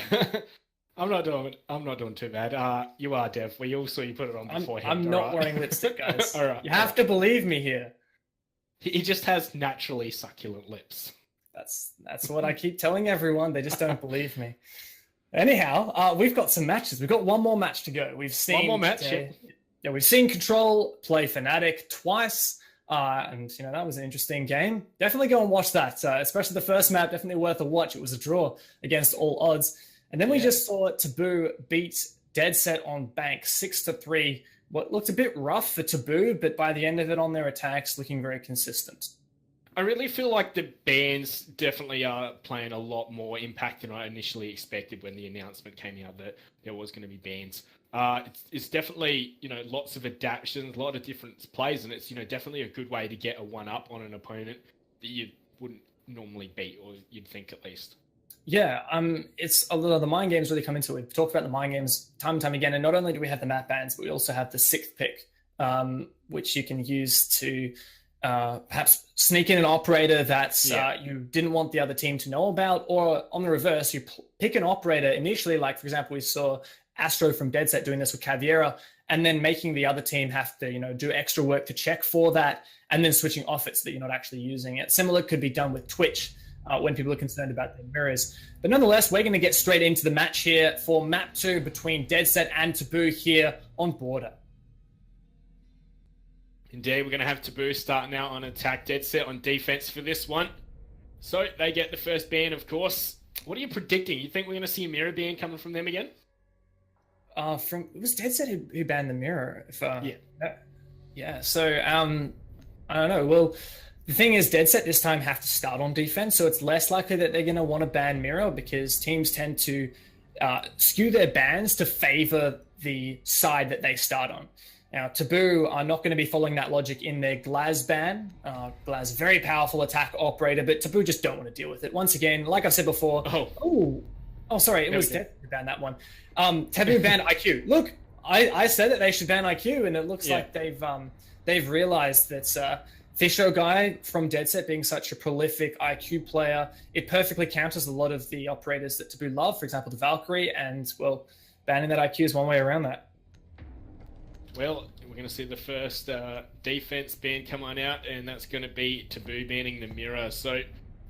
I'm not doing too bad. You are, Dev. We all saw you put it on beforehand. I'm not wearing lipstick, guys. All right. You have to believe me here. He just has naturally succulent lips. That's what I keep telling everyone. They just don't believe me. Anyhow, we've got some matches. We've got one more match to go. We've seen one more match. Yeah, we've seen Control play Fnatic twice, and that was an interesting game. Definitely go and watch that. Especially the first map, definitely worth a watch. It was a draw against all odds. And then we just saw Taboo beat Dedset on Bank 6-3. What looked a bit rough for Taboo, but by the end of it on their attacks, looking very consistent. I really feel like the bans definitely are playing a lot more impact than I initially expected when the announcement came out that there was going to be bans. It's definitely, lots of adaptations, a lot of different plays, and it's, definitely a good way to get a one-up on an opponent that you wouldn't normally beat, or you'd think at least. Yeah, it's a lot of the mind games really come into it. We've talked about the mind games time and time again, and not only do we have the map bans, but we also have the sixth pick, which you can use to perhaps sneak in an operator that you didn't want the other team to know about, or on the reverse, you pick an operator initially, like for example, we saw Astro from Dedset doing this with Caveira, and then making the other team have to, do extra work to check for that, and then switching off it so that you're not actually using it. Similar could be done with Twitch when people are concerned about their mirrors. But nonetheless, we're going to get straight into the match here for map 2 between Dedset and Taboo here on Border. Indeed, we're going to have Taboo starting out on attack, Dedset on defense for this one. So they get the first ban, of course. What are you predicting? You think we're going to see a mirror ban coming from them again? It was Dedset who banned the mirror. Yeah. So I don't know. Well, the thing is, Dedset this time have to start on defense, so it's less likely that they're going to want to ban mirror because teams tend to skew their bans to favor the side that they start on. Now, Taboo are not going to be following that logic in their Glaz ban. Glaz, very powerful attack operator, but Taboo just don't want to deal with it. Once again, like I've said before... Sorry, it was Dedset who banned that one. Taboo banned IQ. Look, I said that they should ban IQ, and it looks like they've realized that Fisho guy from Dedset being such a prolific IQ player, it perfectly counters a lot of the operators that Taboo love, for example, the Valkyrie, and, well, banning that IQ is one way around that. Well, we're going to see the first defense ban come on out, and that's going to be Taboo banning the mirror. So,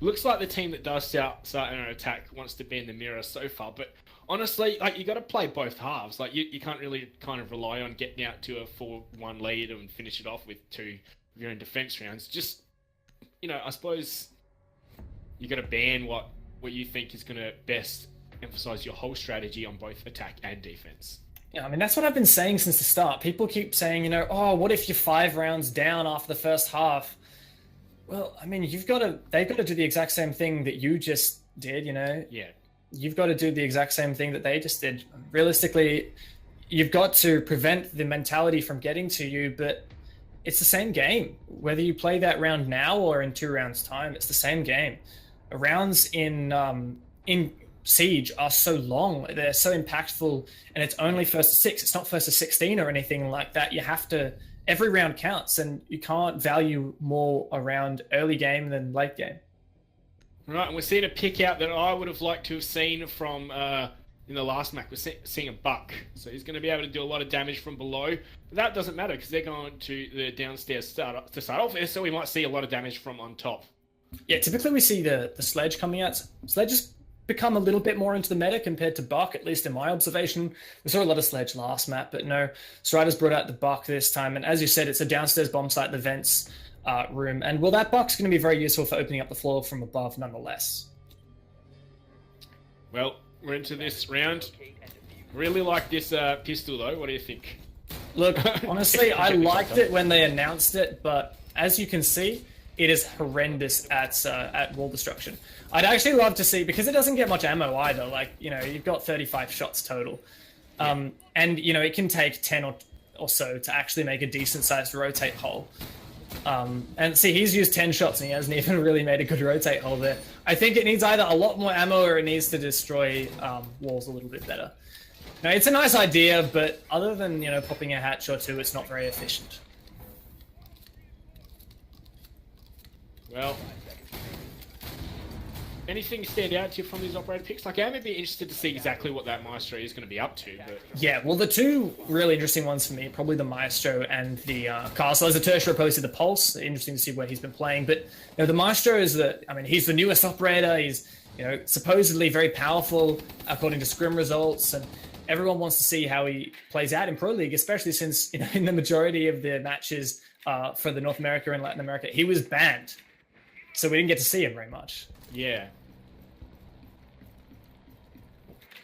looks like the team that does start an attack wants to ban the mirror so far, but honestly, you got to play both halves. You can't really kind of rely on getting out to a 4-1 lead and finish it off with 2 of your own defense rounds. Just, I suppose you got to ban what you think is going to best emphasize your whole strategy on both attack and defense. Yeah, I mean, that's what I've been saying since the start. People keep saying, what if you're 5 rounds down after the first half? Well, I mean, they've got to do the exact same thing that you just did, Yeah. You've got to do the exact same thing that they just did. Realistically, you've got to prevent the mentality from getting to you, but it's the same game. Whether you play that round now or in 2 rounds' time, it's the same game. Rounds in Siege are so long, they're so impactful, and it's only first to 6. It's not first to 16 or anything like that. You have to... Every round counts, and you can't value more around early game than late game. Right, and we're seeing a pick out that I would have liked to have seen from in the last map. We're seeing a Buck, so he's going to be able to do a lot of damage from below. But that doesn't matter because they're going to the downstairs to start off there, so we might see a lot of damage from on top. Yeah, typically we see the Sledge coming out. Sledge has become a little bit more into the meta compared to Buck, at least in my observation. We saw a lot of Sledge last map, but no, Strider's brought out the Buck this time. And as you said, it's a downstairs bomb site, the vents room. And well, that Buck's going to be very useful for opening up the floor from above nonetheless. Well, we're into this round. Really like this pistol though. What do you think? Look, honestly, I liked it when they announced it, but as you can see, it is horrendous at wall destruction. I'd actually love to see, because it doesn't get much ammo either, you've got 35 shots total. And, it can take 10 or so to actually make a decent-sized rotate hole. And see, he's used 10 shots and he hasn't even really made a good rotate hole there. I think it needs either a lot more ammo or it needs to destroy walls a little bit better. No, it's a nice idea, but other than, you know, popping a hatch or two, it's not very efficient. Well, anything stand out to you from these operator picks? Like, I'm be interested to see exactly what that Maestro is going to be up to. But yeah, well, the two really interesting ones for me, probably the Maestro and the Castle. As a tertiary, probably the Pulse. Interesting to see where he's been playing. But, you know, the Maestro is he's the newest operator. He's, you know, supposedly very powerful according to scrim results, and everyone wants to see how he plays out in Pro League, especially since, you know, in the majority of the matches for the North America and Latin America, he was banned. So we didn't get to see him very much. Yeah.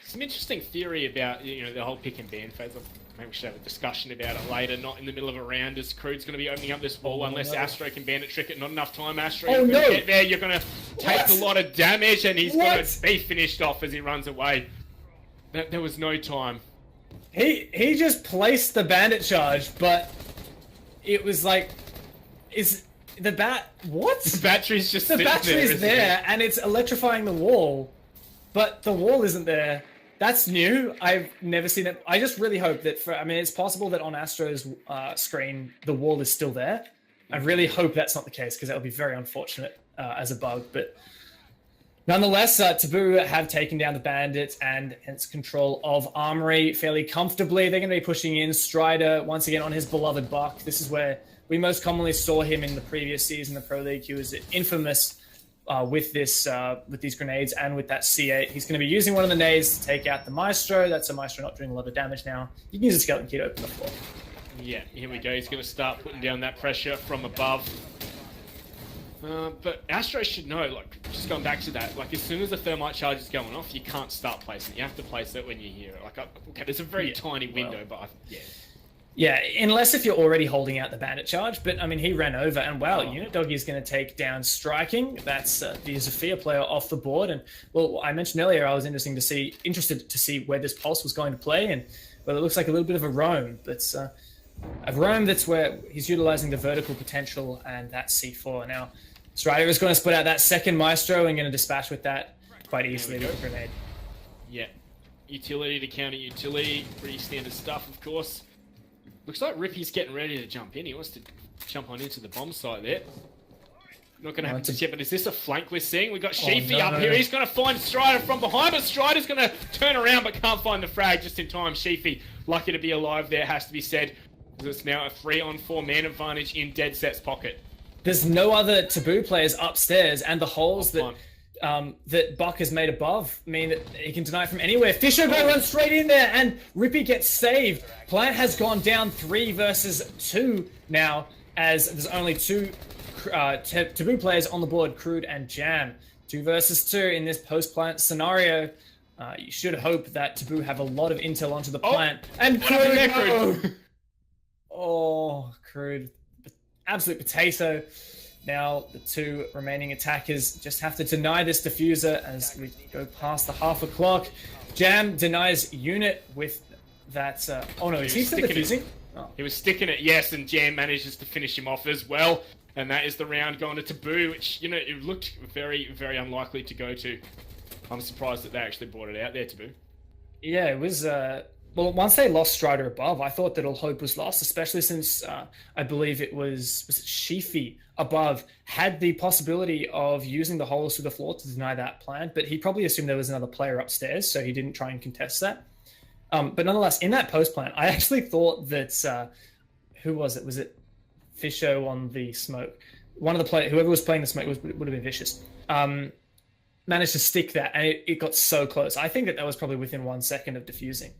Some interesting theory about, you know, the whole pick and ban phase. Maybe we should have a discussion about it later, not in the middle of a round, as Crude's going to be opening up this wall unless Astro can bandit trick it. Not enough time, Astro. You're going to get there, you're going to take a lot of damage, and he's going to be finished off as he runs away. There was no time. He just placed the bandit charge, but it was like, the battery's just the battery's there, and it's electrifying the wall, but the wall isn't there. That's new. I've never seen it. I just really hope that it's possible that on Astro's screen the wall is still there. I really hope that's not the case, because that would be very unfortunate as a bug. But nonetheless, Taboo have taken down the bandits and hence control of Armory fairly comfortably. They're going to be pushing in Strider once again on his beloved Buck. This is where we most commonly saw him in the previous season of Pro League. He was infamous with these grenades and with that C8. He's going to be using one of the nades to take out the Maestro. That's a Maestro not doing a lot of damage now. You can use a Skeleton Key to open the floor. Yeah, here we go. He's going to start putting down that pressure from above. But Astro should know, like, just going back to that, like, as soon as the thermite charge is going off, you can't start placing it. You have to place it when you hear it. Like, okay, there's a very tiny window, but yeah, unless if you're already holding out the bandit charge. But, I mean, he ran over, and wow, Unit Doggy is going to take down Striking. That's the Zofia player off the board. And, well, I mentioned earlier I was interested to see where this Pulse was going to play, and, well, it looks like a little bit of a roam. But a roam that's where he's utilizing the vertical potential and that C4. Now, Strider is going to split out that second Maestro and going to dispatch with that quite easily with a grenade. Yeah. Utility to counter utility. Pretty standard stuff, of course. Looks like Rippy's getting ready to jump in. He wants to jump on into the bomb site there. Not going to happen just yet, but is this a flank we're seeing? We've got Sheafy up here. He's going to find Strider from behind, but Strider's going to turn around but can't find the frag just in time. Sheafy, lucky to be alive there, has to be said. It's now a 3-on-4 man advantage in Dedset's pocket. There's no other Taboo players upstairs, and the holes that Buck has made above mean that he can deny it from anywhere. Fisher going to run straight in there, and Rippy gets saved. Plant has gone down 3 versus 2 now, as there's only 2 Taboo players on the board, Crude and Jam. 2 versus 2 in this post-plant scenario. You should hope that Taboo have a lot of intel onto the plant. And Crude! Oh, Crude. Absolute potato. Now, the 2 remaining attackers just have to deny this diffuser as we go past the half a clock. Jam denies Unit with that... oh no, is he still defusing? Oh. He was sticking it, yes, and Jam manages to finish him off as well. And that is the round going to Taboo, which, you know, it looked very, very unlikely to go to. I'm surprised that they actually brought it out there, Taboo. Yeah, it was... Well, once they lost Strider above, I thought that all hope was lost, especially since I believe it was it Sheafy above had the possibility of using the holes through the floor to deny that plan, but he probably assumed there was another player upstairs, so he didn't try and contest that. But nonetheless, in that post plan, I actually thought that who was it? Was it Fisho on the smoke? One of the players, whoever was playing the smoke, would have been Vicious. Managed to stick that, and it got so close. I think that was probably within 1 second of defusing.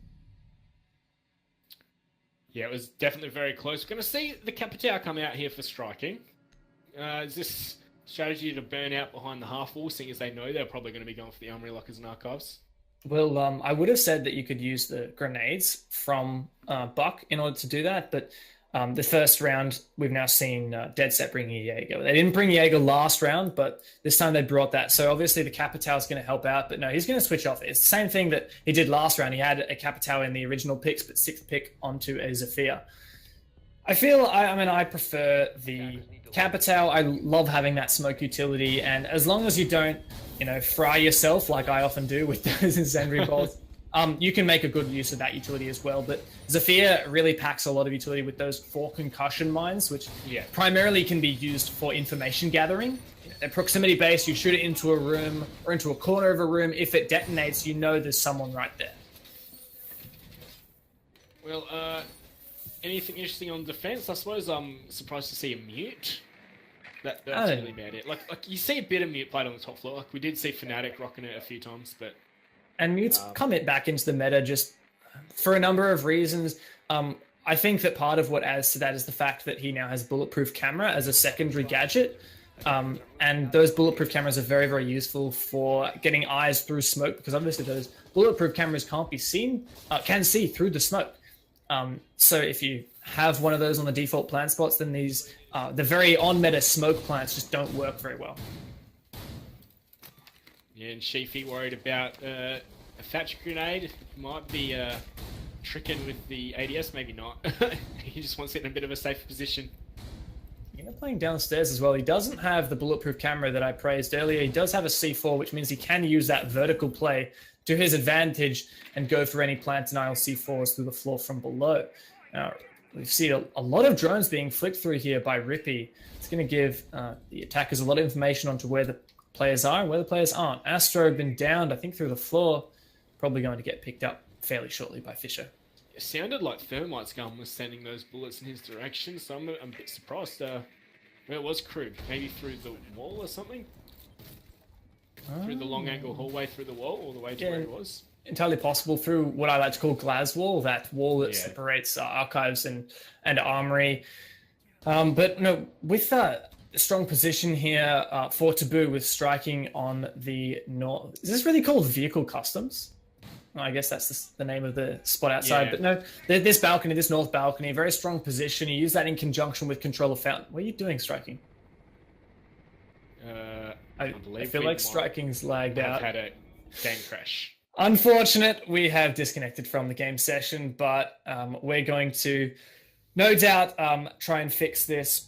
Yeah, it was definitely very close. We're going to see the Capitao come out here for striking. Is this strategy to burn out behind the half wall, seeing as they know they're probably going to be going for the Armory Lockers and Archives? Well, I would have said that you could use the grenades from Buck in order to do that, but the first round, we've now seen Dedset bringing Jaeger. They didn't bring Jaeger last round, but this time they brought that. So obviously the Capitao is going to help out, but no, he's going to switch off. It's the same thing that he did last round. He had a Capitao in the original picks, but 6th pick onto a Zofia. I prefer the Capitao. I love having that smoke utility, and as long as you don't, fry yourself like I often do with those Incendiary bolts, you can make a good use of that utility as well. But Zephyr really packs a lot of utility with those 4 concussion mines, which primarily can be used for information gathering. They're proximity based. You shoot it into a room or into a corner of a room. If it detonates, you know there's someone right there. Well, anything interesting on defense? I suppose I'm surprised to see a mute. That's really about it. Like you see a bit of mute played on the top floor. Like we did see Fnatic rocking it a few times, but and mute's come back into the meta just for a number of reasons. I think that part of what adds to that is the fact that he now has bulletproof camera as a secondary gadget. And those bulletproof cameras are very, very useful for getting eyes through smoke, because obviously those bulletproof cameras can't be seen, can see through the smoke. So if you have one of those on the default plant spots, then these the very on-meta smoke plants just don't work very well. Yeah, and Sheafy worried about a Thatch grenade. Might be tricking with the ADS, maybe not. He just wants it in a bit of a safer position. Yeah, playing downstairs as well. He doesn't have the bulletproof camera that I praised earlier. He does have a C4, which means he can use that vertical play to his advantage and go for any plant denial C4s through the floor from below. Now, we've seen a lot of drones being flicked through here by Rippy. It's going to give the attackers a lot of information onto where the players are and where the players aren't. Astro been downed, I think, through the floor. Probably going to get picked up fairly shortly by Fisher. It sounded like Thermite's gun was sending those bullets in his direction, so I'm a bit surprised where it was Krug. Maybe through the wall or something? Through the long angle hallway through the wall, all the way to where it was? Entirely possible through what I like to call glass wall, that wall that separates archives and armory. But no, with that strong position here for Taboo with striking on the north. Is this really called vehicle customs? Well, I guess that's the name of the spot outside. Yeah. But no, this balcony, this north balcony, very strong position. You use that in conjunction with control of fountain. What are you doing, striking? I feel like striking's lagged out. I've had a game crash. Unfortunate, we have disconnected from the game session, but we're going to, no doubt, try and fix this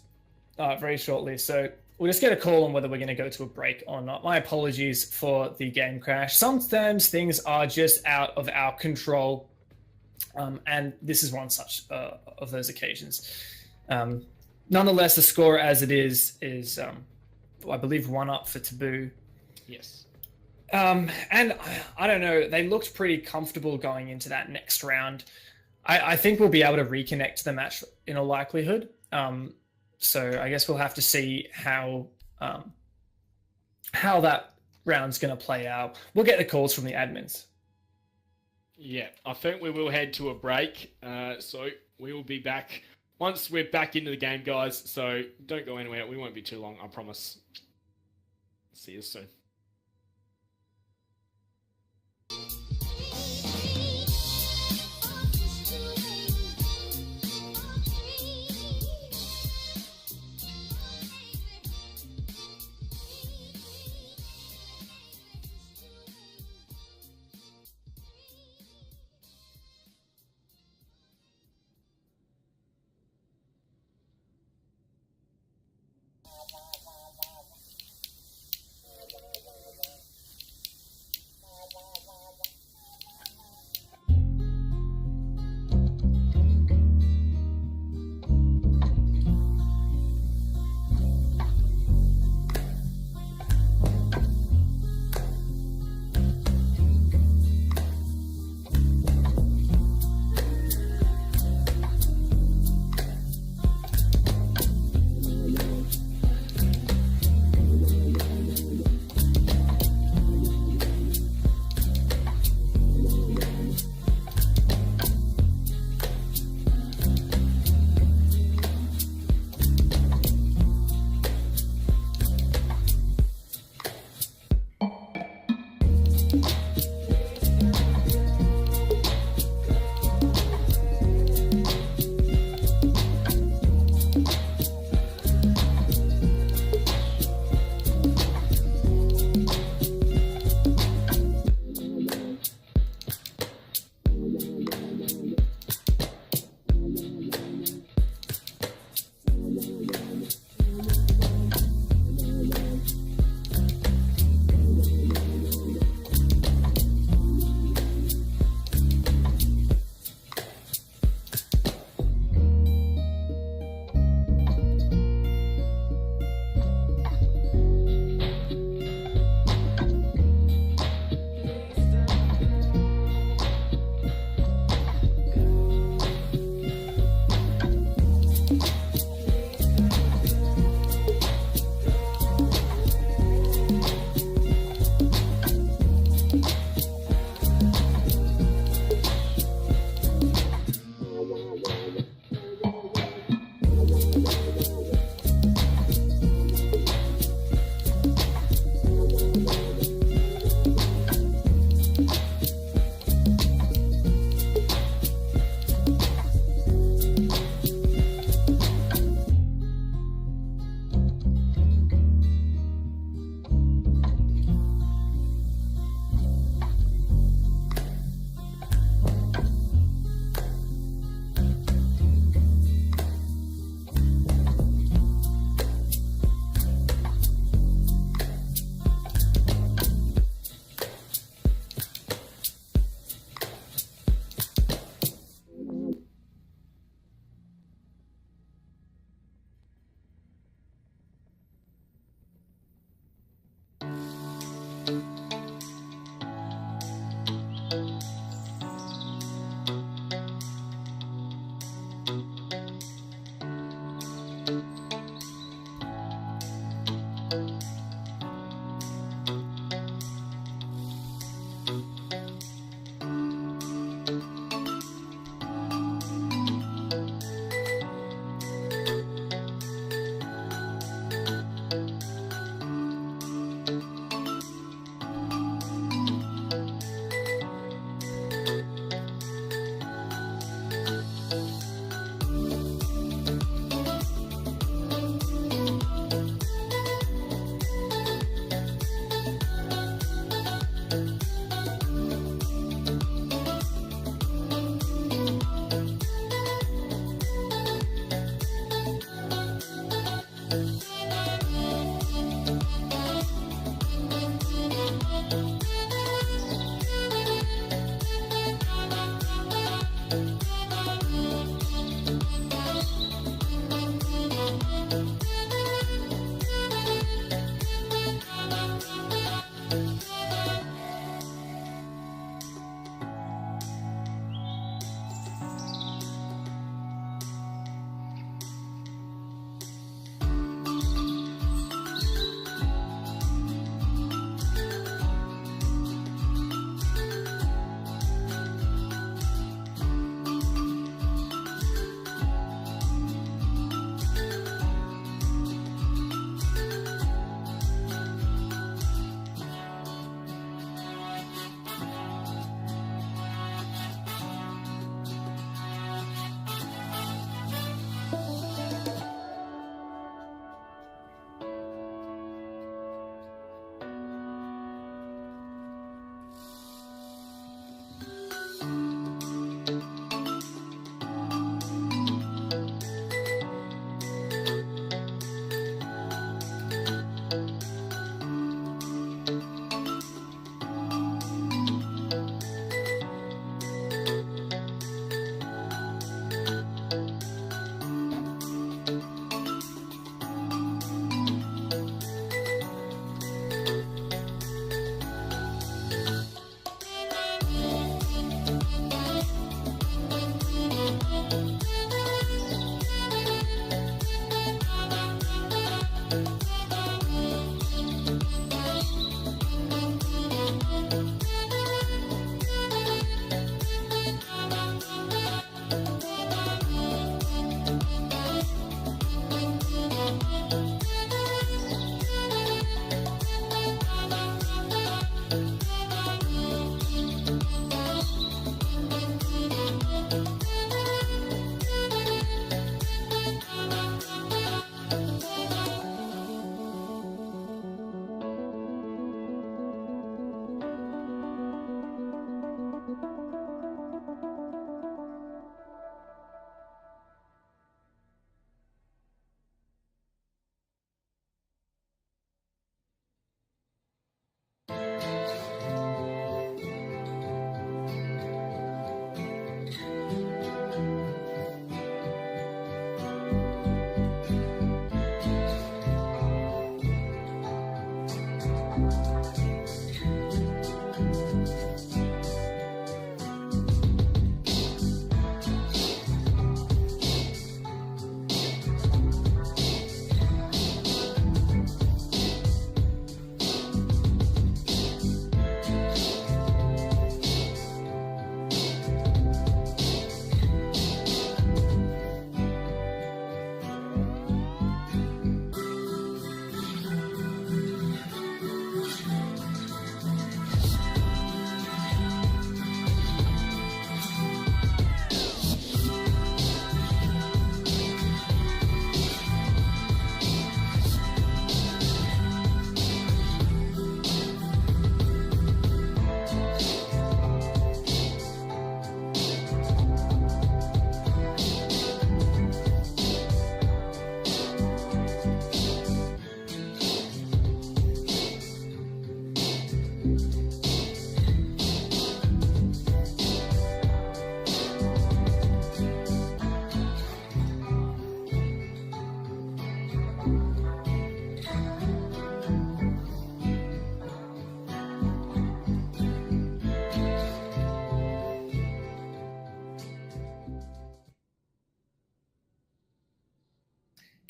very shortly. So we'll just get a call on whether we're going to go to a break or not. My apologies for the game crash. Sometimes things are just out of our control, and this is one such of those occasions. Nonetheless, the score as it is I believe 1-up for Taboo. Yes. And I don't know, they looked pretty comfortable going into that next round. I think we'll be able to reconnect to the match in all likelihood. So I guess we'll have to see how that round's going to play out. We'll get the calls from the admins. Yeah, I think we will head to a break. So we will be back once we're back into the game, guys. So don't go anywhere. We won't be too long, I promise. See you soon.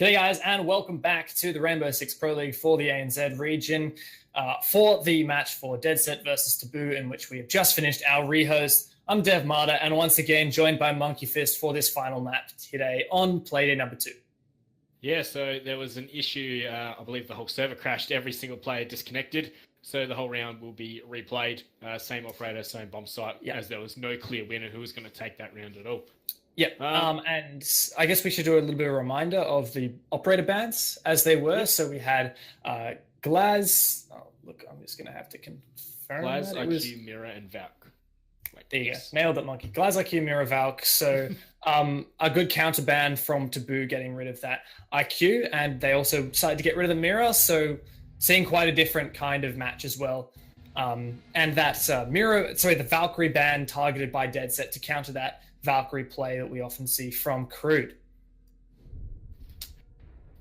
G'day guys, and welcome back to the Rainbow Six Pro League for the ANZ region for the match for Dedset versus Taboo, in which we have just finished our rehost. I'm Dev Marta, and once again joined by Monkey Fist for this final map today on Playday number 2. Yeah, so there was an issue. I believe the whole server crashed. Every single player disconnected. So the whole round will be replayed. Same operator, same bomb site, as there was no clear winner who was going to take that round at all. Yep. And I guess we should do a little bit of a reminder of the operator bans as they were. Yep. So we had Glaz. Oh, look, I'm just going to have to confirm. Glaz, IQ, Mirror, and Valk. There you go. Nailed it, Monkey. Glaz, IQ, Mirror, Valk. So a good counter ban from Taboo getting rid of that IQ. And they also decided to get rid of the Mirror. So seeing quite a different kind of match as well. And that the Valkyrie ban targeted by Dedset to counter that Valkyrie play that we often see from Crude.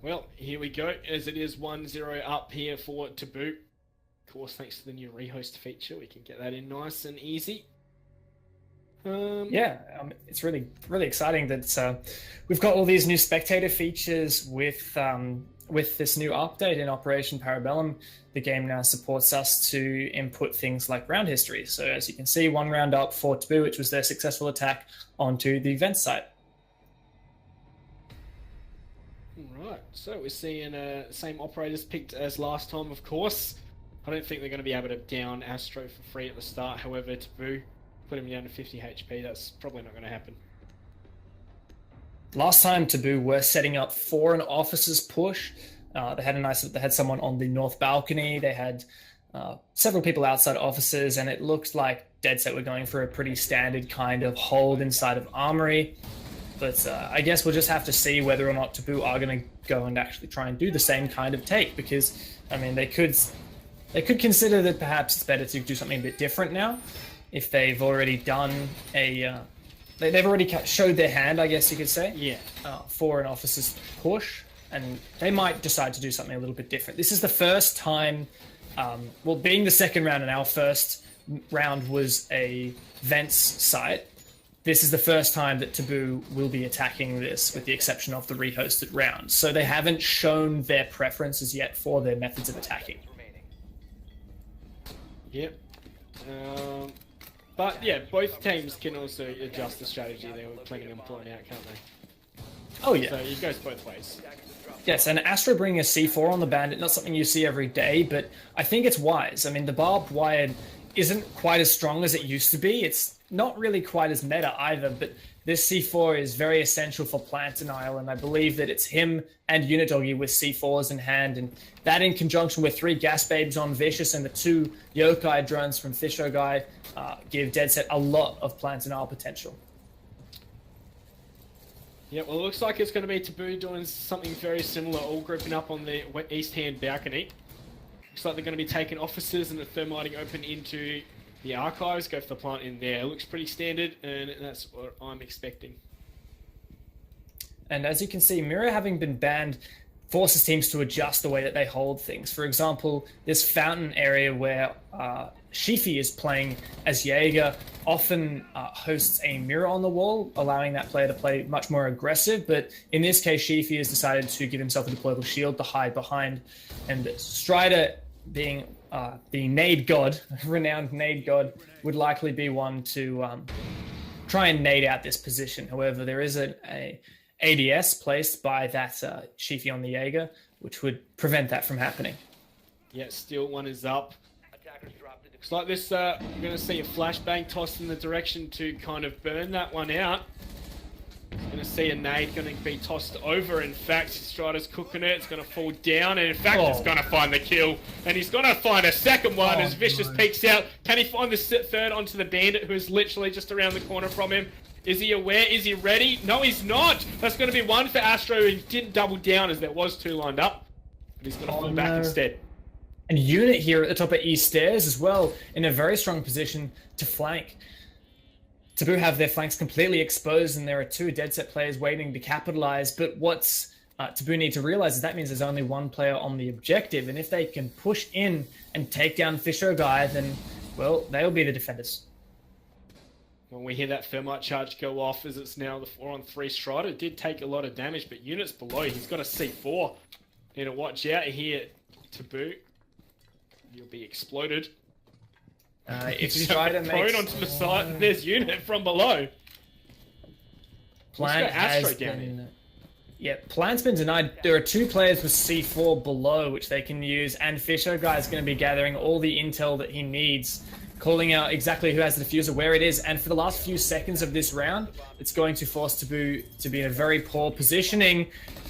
Well, here we go, as it is 1-0 up here for Taboo. Of course, thanks to the new rehost feature, we can get that in nice and easy. It's really, really exciting that we've got all these new spectator features with this new update in Operation Parabellum. The game now supports us to input things like round history. So as you can see, 1 round up for Taboo, which was their successful attack onto the event site. Right, so we're seeing same operators picked as last time, of course. I don't think they're going to be able to down Astro for free at the start. However, Taboo put him down to 50 HP. That's probably not going to happen. Last time Taboo were setting up for an officer's push. They had someone on the north balcony. They had several people outside offices, and it looked like Dedset were going for a pretty standard kind of hold inside of Armory. But I guess we'll just have to see whether or not Taboo are going to go and actually try and do the same kind of take, because I mean they could consider that perhaps it's better to do something a bit different now if they've already done a. They've already showed their hand, I guess you could say, for an officer's push, and they might decide to do something a little bit different. This is the first time, being the second round, and our first round was a vents site, this is the first time that Taboo will be attacking this, with the exception of the rehosted round. So they haven't shown their preferences yet for their methods of attacking. Yep. But yeah, both teams can also adjust the strategy they were planning on pulling out, can't they? Oh yeah. So it goes both ways. Yes, and Astro bringing a C4 on the Bandit, not something you see every day, but I think it's wise. I mean, the barbed wire isn't quite as strong as it used to be. It's not really quite as meta either, but this C4 is very essential for plant denial, and I believe that it's him and Unidoggy with C4s in hand, and that in conjunction with 3 gas babes on Vicious and the 2 Yokai drones from Fisho Guy give Dedset a lot of plant denial potential. Yeah, well, it looks like it's going to be Taboo doing something very similar, all grouping up on the east-hand balcony. Looks like they're going to be taking officers and the thermiting open into the archives, go for the plant in there. It looks pretty standard, and that's what I'm expecting. And as you can see, Mirror having been banned forces teams to adjust the way that they hold things. For example, this fountain area where Shifi is playing as Jaeger often hosts a mirror on the wall, allowing that player to play much more aggressive. But in this case, Shifi has decided to give himself a deployable shield to hide behind. And Strider, being the nade god, renowned nade god, would likely be one to try and nade out this position. However, there is a ADS placed by that Shifi on the Jaeger, which would prevent that from happening. Yeah, still one is up. Looks like this, we're going to see a flashbang tossed in the direction to kind of burn that one out. Going to see a nade going to be tossed over. In fact, Strider's cooking it. It's going to fall down, and in fact, it's going to find the kill. And he's going to find a second one as Vicious peeks out. Can he find the third onto the Bandit, who is literally just around the corner from him? Is he aware? Is he ready? No, he's not. That's going to be one for Astro. He didn't double down as there was 2 lined up. But he's going to fall back instead. And Unit here at the top of East Stairs as well, in a very strong position to flank. Taboo have their flanks completely exposed, and there are 2 Dedset players waiting to capitalize. But what's Taboo need to realize is that means there's only 1 player on the objective, and if they can push in and take down Fisho Guy, then, well, they'll be the defenders. When we hear that thermite charge go off, as it's now the 4-on-3 Strider, it did take a lot of damage, but units below, he's got a C4. Need to watch out here, Taboo. You'll be exploded. If Strider prone onto the side, there's unit from below. Plant has been... Yeah, Plant's been denied. There are 2 players with C4 below, which they can use, and Fisher Guy is going to be gathering all the intel that he needs, calling out exactly who has the diffuser, where it is, and for the last few seconds of this round, it's going to force Taboo to be in a very poor positioning.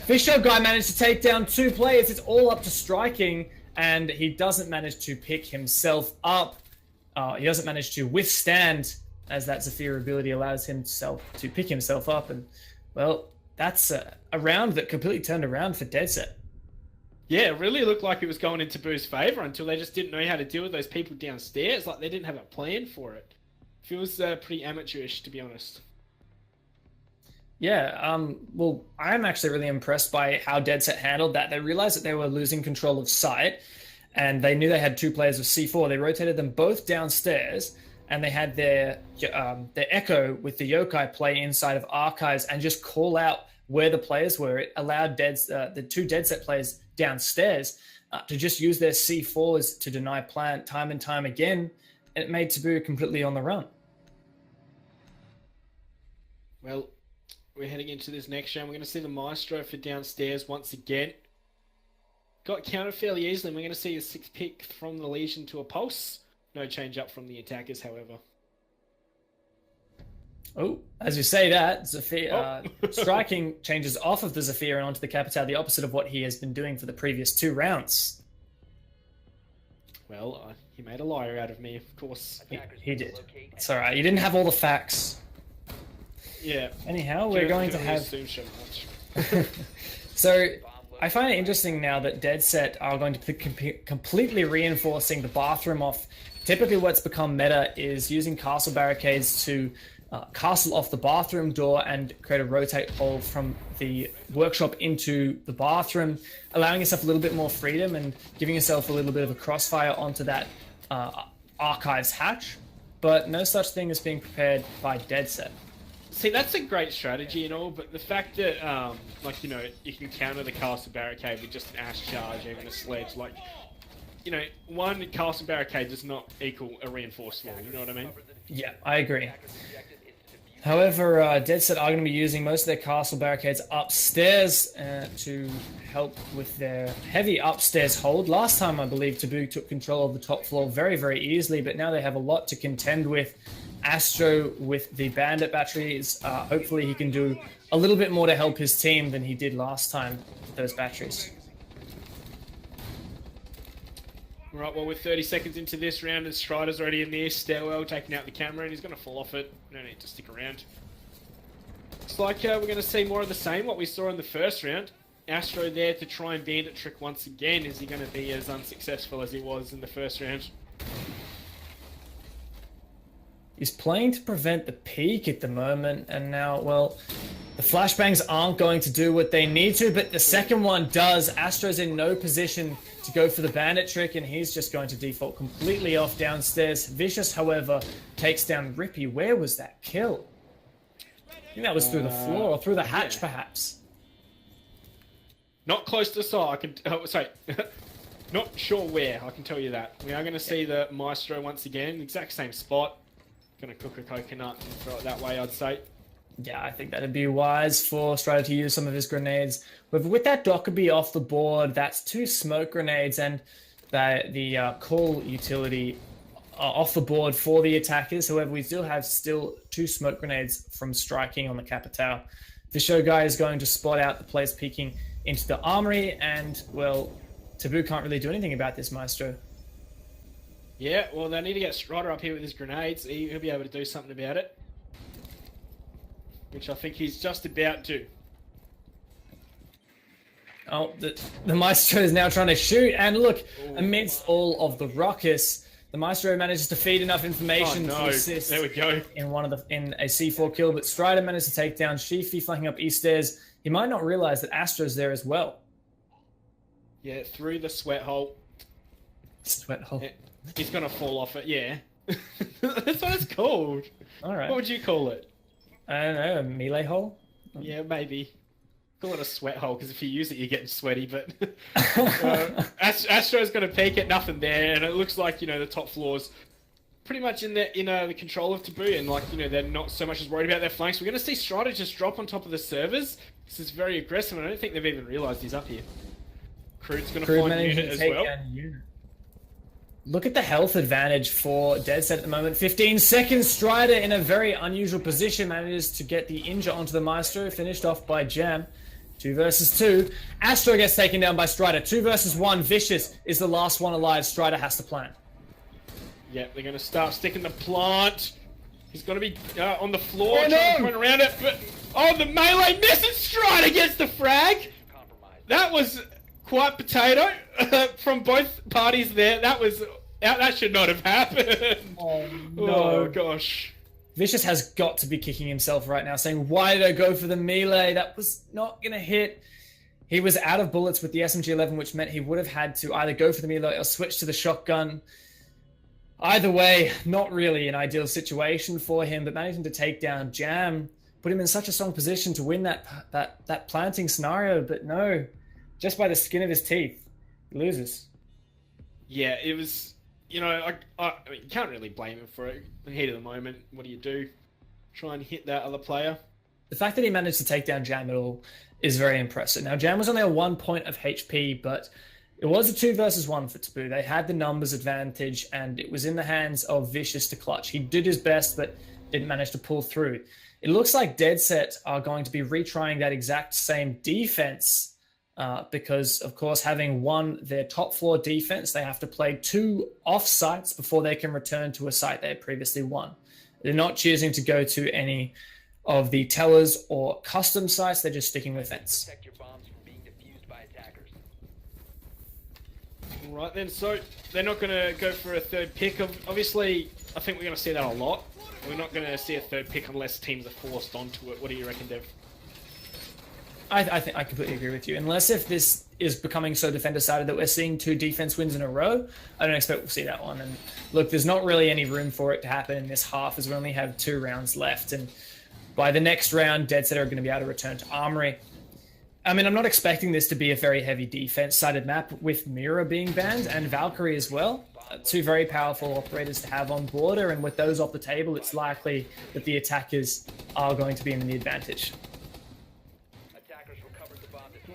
Fisher Guy managed to take down 2 players. It's all up to striking, and he doesn't manage to pick himself up. He doesn't manage to withstand, as that Zephyr ability allows him to pick himself up, and, well, that's a round that completely turned around for Dedset. Yeah, it really looked like it was going in Taboo's favour until they just didn't know how to deal with those people downstairs. Like, they didn't have a plan for it. Feels pretty amateurish, to be honest. Yeah, well, I'm actually really impressed by how Dedset handled that. They realized that they were losing control of site, and they knew they had 2 players with C4. They rotated them both downstairs, and they had their Echo with the Yokai play inside of Archives and just call out where the players were. It allowed the 2 Dedset players downstairs to just use their C4s to deny Plant time and time again, and it made Taboo completely on the run. Well, we're heading into this next round. We're going to see the Maestro for downstairs once again. Got countered fairly easily. We're going to see a 6 pick from the Legion to a Pulse. No change up from the attackers, however. Oh, as you say that, Zephyr, striking changes off of the Zephyr and onto the Capitale, the opposite of what he has been doing for the previous 2 rounds. Well, he made a liar out of me, of course. He did. It's all right. You didn't have all the facts. Yeah. Anyhow, we're going to have... assume so much. So, I find it interesting now that Dedset are going to be completely reinforcing the bathroom off. Typically what's become meta is using castle barricades to castle off the bathroom door and create a rotate hole from the workshop into the bathroom, allowing yourself a little bit more freedom and giving yourself a little bit of a crossfire onto that Archives hatch. But no such thing is being prepared by Dedset. See, that's a great strategy and all, but the fact that, like, you know, you can counter the castle barricade with just an Ash charge, even a sledge, like, you know, one castle barricade does not equal a reinforced wall, you know what I mean? Yeah, I agree. However, Dedset are going to be using most of their castle barricades upstairs to help with their heavy upstairs hold. Last time, I believe, Taboo took control of the top floor very, very easily, but now they have a lot to contend with. Astro with the bandit batteries, hopefully he can do a little bit more to help his team than he did last time with those batteries. Right, well, we're 30 seconds into this round and Strider's already in the stairwell taking out the camera and he's going to fall off it. No need to stick around. Looks like we're going to see more of the same, what we saw in the first round. Astro there to try and bandit trick once again. Is he going to be as unsuccessful as he was in the first round? He's playing to prevent the peak at the moment, and now, well, the flashbangs aren't going to do what they need to, but the second one does. Astro's in no position to go for the bandit trick, and he's just going to default completely off downstairs. Vicious, however, takes down Rippy. Where was that kill? I think that was through the floor, or through the hatch, perhaps. Not close to the side. I can... sorry. Not sure where, I can tell you that. We are going to see the Maestro once again, exact same spot. Gonna cook a coconut and throw it that way, I'd say. Yeah, I think that'd be wise for Strider to use some of his grenades. With that Dockerby off the board, that's 2 smoke grenades and the call utility off the board for the attackers. However, we still have 2 smoke grenades from striking on the Capitale. The show guy is going to spot out the players peeking into the armory, and, well, Taboo can't really do anything about this, Maestro. Yeah, well, they need to get Strider up here with his grenades. He'll be able to do something about it. Which I think he's just about to. Oh, the Maestro is now trying to shoot, and look, amidst all of the ruckus, the Maestro manages to feed enough information to assist there we go. in a C4 kill, but Strider managed to take down Sheafy flanking up east stairs. He might not realize that Astro's there as well. Yeah, through the sweat hole. Sweat hole. Yeah, he's going to fall off it, yeah. That's what it's called. All right. What would you call it? I don't know, a melee hole? Yeah, maybe. Call it a sweat hole, because if you use it, you're getting sweaty, but... Astro's going to peek at nothing there, and it looks like, you know, the top floor's pretty much in the control of Taboo, and, like, you know, they're not so much as worried about their flanks. We're going to see Strider just drop on top of the servers. This is very aggressive, and I don't think they've even realised he's up here. Crude's going to find Unit as well. Look at the health advantage for Dedset at the moment. 15 seconds. Strider in a very unusual position manages to get the injure onto the Maestro. Finished off by Jam. 2 versus 2. Astro gets taken down by Strider. 2 versus 1. Vicious is the last one alive. Strider has to plant. Yep, they're going to start sticking the plant. He's going to be on the floor trying to run around it. But the melee misses. Strider gets the frag. That was quite potato from both parties there. That should not have happened. Oh, no. Oh, gosh. Vicious has got to be kicking himself right now, saying, why did I go for the melee? That was not going to hit. He was out of bullets with the SMG-11, which meant he would have had to either go for the melee or switch to the shotgun. Either way, not really an ideal situation for him, but managing to take down Jam, put him in such a strong position to win that planting scenario, but no, just by the skin of his teeth, he loses. Yeah, it was... You know, I mean, you can't really blame him for it. The heat of the moment, what do? Try and hit that other player? The fact that he managed to take down Jam at all is very impressive. Now, Jam was only on 1 point of HP, but it was a 2 versus 1 for Taboo. They had the numbers advantage, and it was in the hands of Vicious to clutch. He did his best, but didn't manage to pull through. It looks like Dedset are going to be retrying that exact same defense because, of course, having won their top floor defense, they have to play 2 off sites before they can return to a site they had previously won. They're not choosing to go to any of the tellers or custom sites. They're just sticking with fence. All right, then. So they're not going to go for a third pick. Obviously, I think we're going to see that a lot. We're not going to see a third pick unless teams are forced onto it. What do you reckon, Dev? I think I completely agree with you. Unless if this is becoming so defender-sided that we're seeing 2 defense wins in a row, I don't expect we'll see that one. And look, there's not really any room for it to happen in this half as we only have 2 rounds left. And by the next round, Dedset are going to be able to return to Armory. I mean, I'm not expecting this to be a very heavy defense-sided map with Mira being banned and Valkyrie as well. 2 very powerful operators to have on border, and with those off the table, it's likely that the attackers are going to be in the advantage.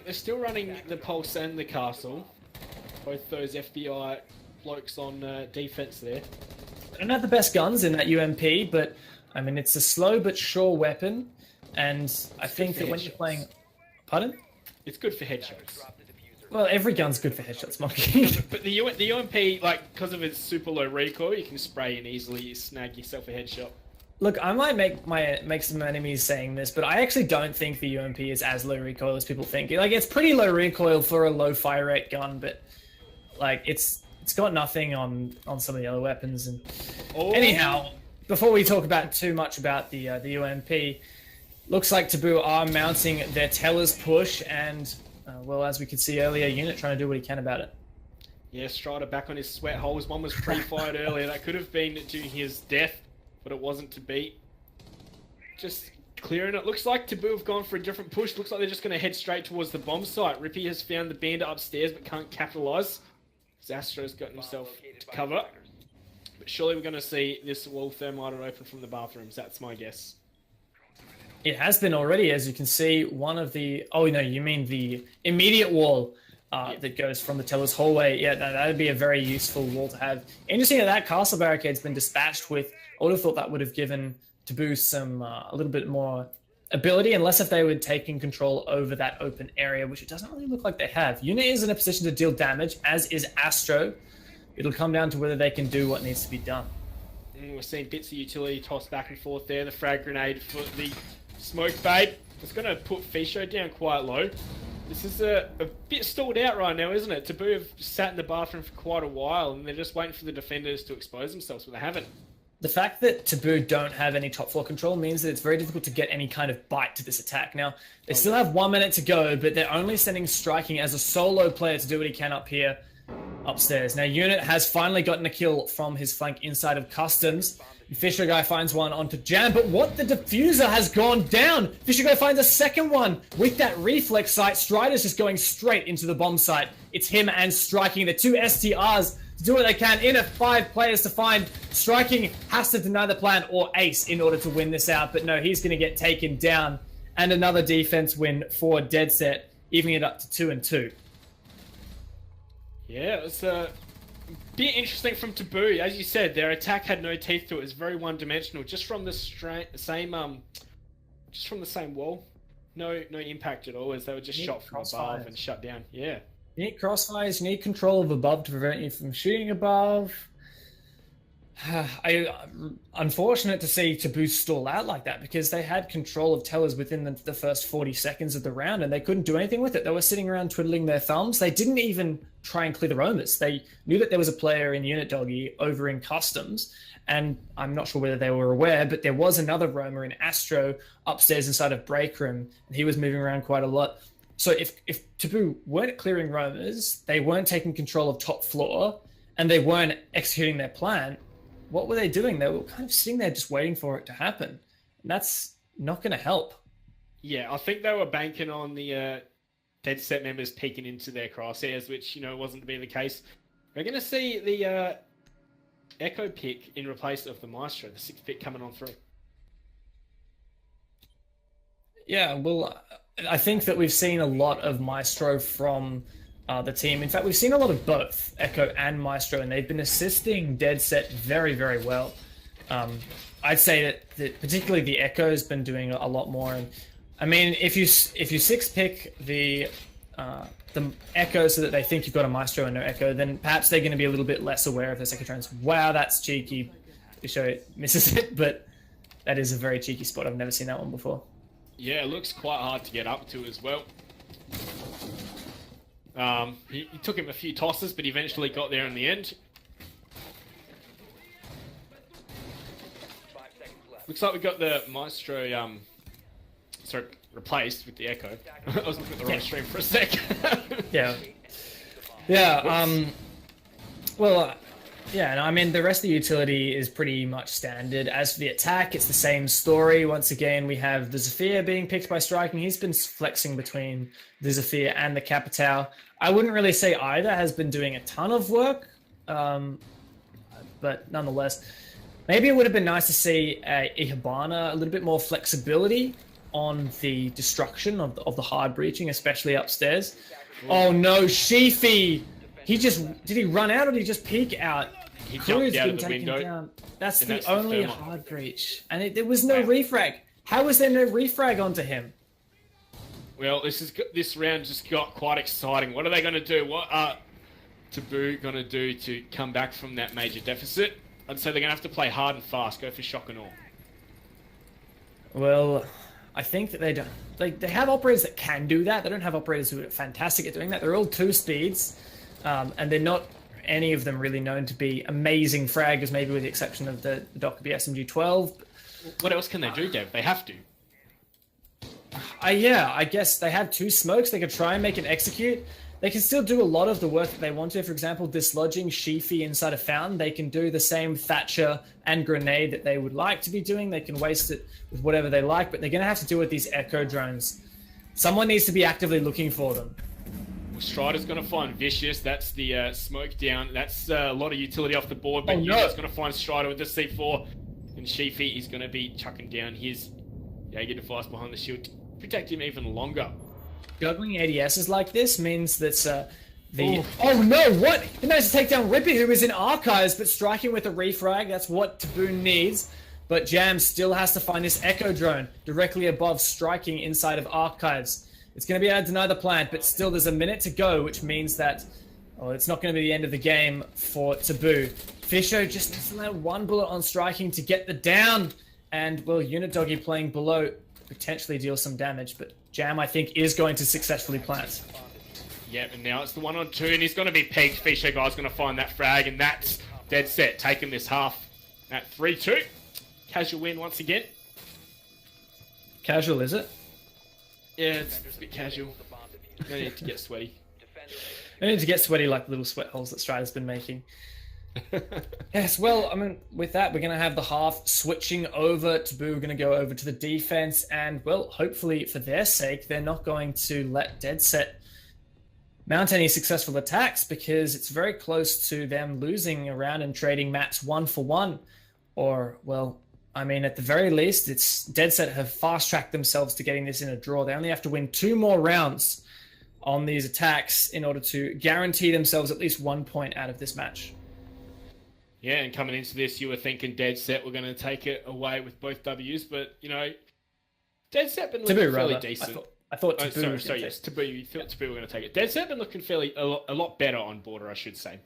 They're still running the Pulse and the Castle. Both those FBI blokes on defense there. They don't have the best guns in that UMP, but I mean, it's a slow but sure weapon. And I think that when you're playing... Pardon? It's good for headshots. Well, every gun's good for headshots, Monkey. But the UMP, like, because of its super low recoil, you can spray and easily snag yourself a headshot. Look, I might make some enemies saying this, but I actually don't think the UMP is as low recoil as people think. Like, it's pretty low recoil for a low fire rate gun, but like it's got nothing on some of the other weapons. And anyhow, before we talk about too much about the UMP, looks like Taboo are mounting their Teller's push, and well, as we could see earlier, Unit trying to do what he can about it. Yeah, Strider back on his sweat holes. One was pre-fired earlier. That could have been to his death, but it wasn't to be. Just clearing it. Looks like Taboo have gone for a different push. Looks like they're just going to head straight towards the bomb site. Rippy has found the bandit upstairs, but can't capitalise. Zastro's got himself to cover. But surely we're going to see this wall thermiter open from the bathrooms. That's my guess. It has been already, as you can see. One of the... Oh, no, you mean the immediate wall that goes from the teller's hallway. Yeah, that would be a very useful wall to have. Interesting that castle barricade's been dispatched with... I would have thought that would have given Taboo some a little bit more ability, unless if they were taking control over that open area, which it doesn't really look like they have. Unit is in a position to deal damage, as is Astro. It'll come down to whether they can do what needs to be done. We're seeing bits of utility tossed back and forth there. The frag grenade for the smoke bait. It's going to put Fisho down quite low. This is a bit stalled out right now, isn't it? Taboo have sat in the bathroom for quite a while, and they're just waiting for the defenders to expose themselves, but they haven't. The fact that Taboo don't have any top floor control means that it's very difficult to get any kind of bite to this attack. Now, they still have 1 minute to go, but they're only sending Striking as a solo player to do what he can up here. upstairs. Now, Unit has finally gotten a kill from his flank inside of Customs. Fisher Guy finds one onto Jam, but what? The diffuser has gone down. Fisher Guy finds a second one with that reflex sight. Strider's just going straight into the bomb site. It's him and Striking, the two STRs, to do what they can in a 5 players to find. Striking has to deny the plan or ace in order to win this out, but no, he's going to get taken down. And another defense win for Dedset, evening it up to 2-2. Yeah, it's a bit interesting from Taboo. As you said, their attack had no teeth to it. It was very one-dimensional, just from the same wall. No impact at all, as they were just shot from above and shut down. Yeah. You need crossfires, you need control of above to prevent you from shooting above. Unfortunate to see Taboo stall out like that, because they had control of tellers within the first 40 seconds of the round and they couldn't do anything with it. They were sitting around twiddling their thumbs. They didn't even try and clear the roamers. They knew that there was a player in Unit Doggy over in Customs, and I'm not sure whether they were aware, but there was another roamer in Astro upstairs inside of Break Room, and he was moving around quite a lot. So if Taboo weren't clearing roamers, they weren't taking control of top floor, and they weren't executing their plan, what were they doing? They were kind of sitting there just waiting for it to happen. And that's not going to help. Yeah, I think they were banking on the Dedset members peeking into their crosshairs, which, wasn't to be the case. We're going to see the Echo pick in replace of the Maestro, the 6th pick coming on through. Yeah, well, I think that we've seen a lot of Maestro from the team. In fact, we've seen a lot of both Echo and Maestro, and they've been assisting Dedset very, very well. I'd say that particularly the Echo has been doing a lot more. And I mean, if you 6-pick the Echo so that they think you've got a Maestro and no Echo, then perhaps they're going to be a little bit less aware of their second turns. Wow, that's cheeky. Bisho misses it, but that is a very cheeky spot. I've never seen that one before. Yeah, it looks quite hard to get up to as well. He took him a few tosses, but he eventually got there in the end. Looks like we got the Maestro, replaced with the Echo. I was looking at the wrong stream for a sec. Yeah. And I mean, the rest of the utility is pretty much standard. As for the attack, it's the same story. Once again, we have the Zephyr being picked by Striking. He's been flexing between the Zephyr and the Capitao. I wouldn't really say either has been doing a ton of work, but nonetheless, maybe it would have been nice to see a Hibana, a little bit more flexibility on the destruction of the hard breaching, especially upstairs. Oh no, Sheafy! Did he run out or did he just peek out? He jumped out of the window. Down. That's the only hard breach. And there was no refrag. How was there no refrag onto him? Well, this round just got quite exciting. What are they going to do? What are Taboo going to do to come back from that major deficit? I'd say they're going to have to play hard and fast, go for shock and awe. Well, I think that they don't. They have operators that can do that. They don't have operators who are fantastic at doing that. They're all 2 speeds, and they're not any of them really known to be amazing fraggers, maybe with the exception of the Dockerby SMG-12. What else can they do, Dev? They have to. Yeah, I guess they have 2 smokes. They could try and make it execute. They can still do a lot of the work that they want to. For example, dislodging Sheafy inside a fountain. They can do the same Thatcher and grenade that they would like to be doing. They can waste it with whatever they like, but they're going to have to deal with these Echo drones. Someone needs to be actively looking for them. Well, Strider's going to find Vicious. That's the smoke down. That's a lot of utility off the board, but Unit's going to find Strider with the C4. And Sheafy is going to be chucking down his Jaeger device behind the shield to protect him even longer. Juggling ADSs like this means that Oh no, what? He managed to take down Rippy, who was in Archives, but striking with a refrag, that's what Taboo needs. But Jam still has to find this Echo drone directly above Striking inside of Archives. It's going to be able to deny the plant, but still there's a minute to go, which means that it's not going to be the end of the game for Taboo. Fisho just has to land 1 bullet on Striking to get the down. And, well, Unit Doggy playing below potentially deal some damage, but Jam, I think, is going to successfully plant. Yep, and now it's the 1-on-2, and he's going to be peaked. Fisher guy's going to find that frag, and that's Dedset taking this half at 3-2. Casual win once again. Casual, is it? Yeah, it's a bit casual. No need to get sweaty. I need to get sweaty like the little sweat holes that Strider's been making. Yes, well, I mean, with that, we're going to have the half switching over. Taboo going to go over to the defense, and, well, hopefully for their sake, they're not going to let Dedset mount any successful attacks, because it's very close to them losing a round and trading maps 1-for-1. Or, well, I mean, at the very least, it's Dedset have fast-tracked themselves to getting this in a draw. They only have to win 2 more rounds on these attacks in order to guarantee themselves at least 1 point out of this match. Yeah, and coming into this, you were thinking Dedset were going to take it away with both W's, but, you know, Dedset been looking fairly decent. I thought Taboo yes, Taboo. You thought Taboo were going to take it. Dedset been looking a lot better on border, I should say.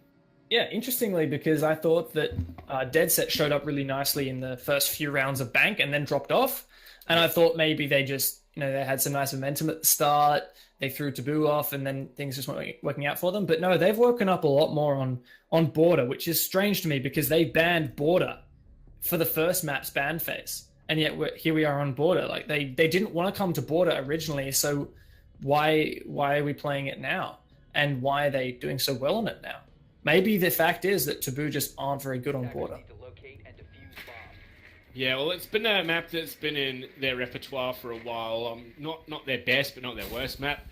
Yeah, interestingly, because I thought that Dedset showed up really nicely in the first few rounds of Bank and then dropped off. And I thought maybe they just, you know, they had some nice momentum at the start. They threw Taboo off and then things just weren't working out for them. But no, they've woken up a lot more on border, which is strange to me because they banned border for the first map's ban phase. And yet here we are on border. Like they didn't want to come to border originally. So why are we playing it now? And why are they doing so well on it now? Maybe the fact is that Taboo just aren't very good on border. Yeah, well, it's been a map that's been in their repertoire for a while. Not their best, but not their worst map.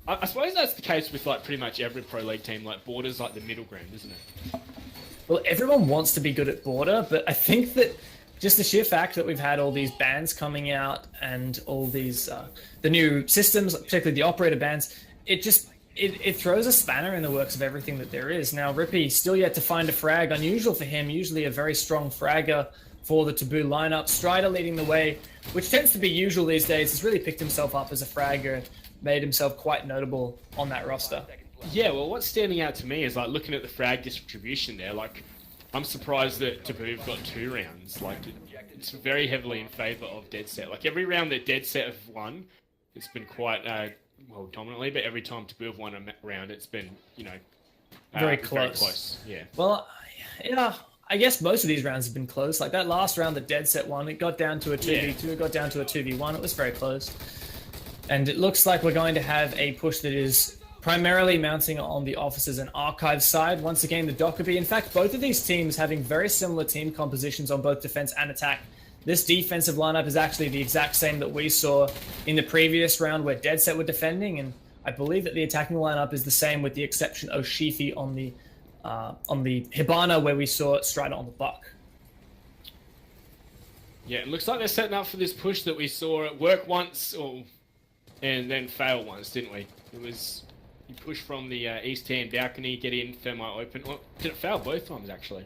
I suppose that's the case with like pretty much every Pro League team. Like border's like the middle ground, isn't it? Well, everyone wants to be good at border, but I think that just the sheer fact that we've had all these bans coming out and all these the new systems, particularly the operator bans, it throws a spanner in the works of everything that there is. Now, Rippy still yet to find a frag, unusual for him, usually a very strong fragger for the Taboo lineup. Strider leading the way, which tends to be usual these days, has really picked himself up as a fragger, made himself quite notable on that roster. Yeah, well, what's standing out to me is like looking at the frag distribution there. Like, I'm surprised that Taboo have got 2 rounds. Like, it's very heavily in favour of Dedset. Like, every round that Dedset have won, it's been quite well dominantly. But every time Taboo have won a round, it's been, you know, very close. Very close. Yeah. Well, yeah. I guess most of these rounds have been close. Like that last round that Dedset won, it got down to a 2v2, it got down to a 2v1. It was very close. And it looks like we're going to have a push that is primarily mounting on the Officers and Archives side. Once again, the Dockerby. In fact, both of these teams having very similar team compositions on both defense and attack. This defensive lineup is actually the exact same that we saw in the previous round where Dedset were defending. And I believe that the attacking lineup is the same with the exception of Shifi on the Hibana, where we saw Strider on the Buck. Yeah, it looks like they're setting up for this push that we saw work once and then fail once, didn't we? It was you push from the east hand balcony, get in, thermite open. Well, did it fail both times actually?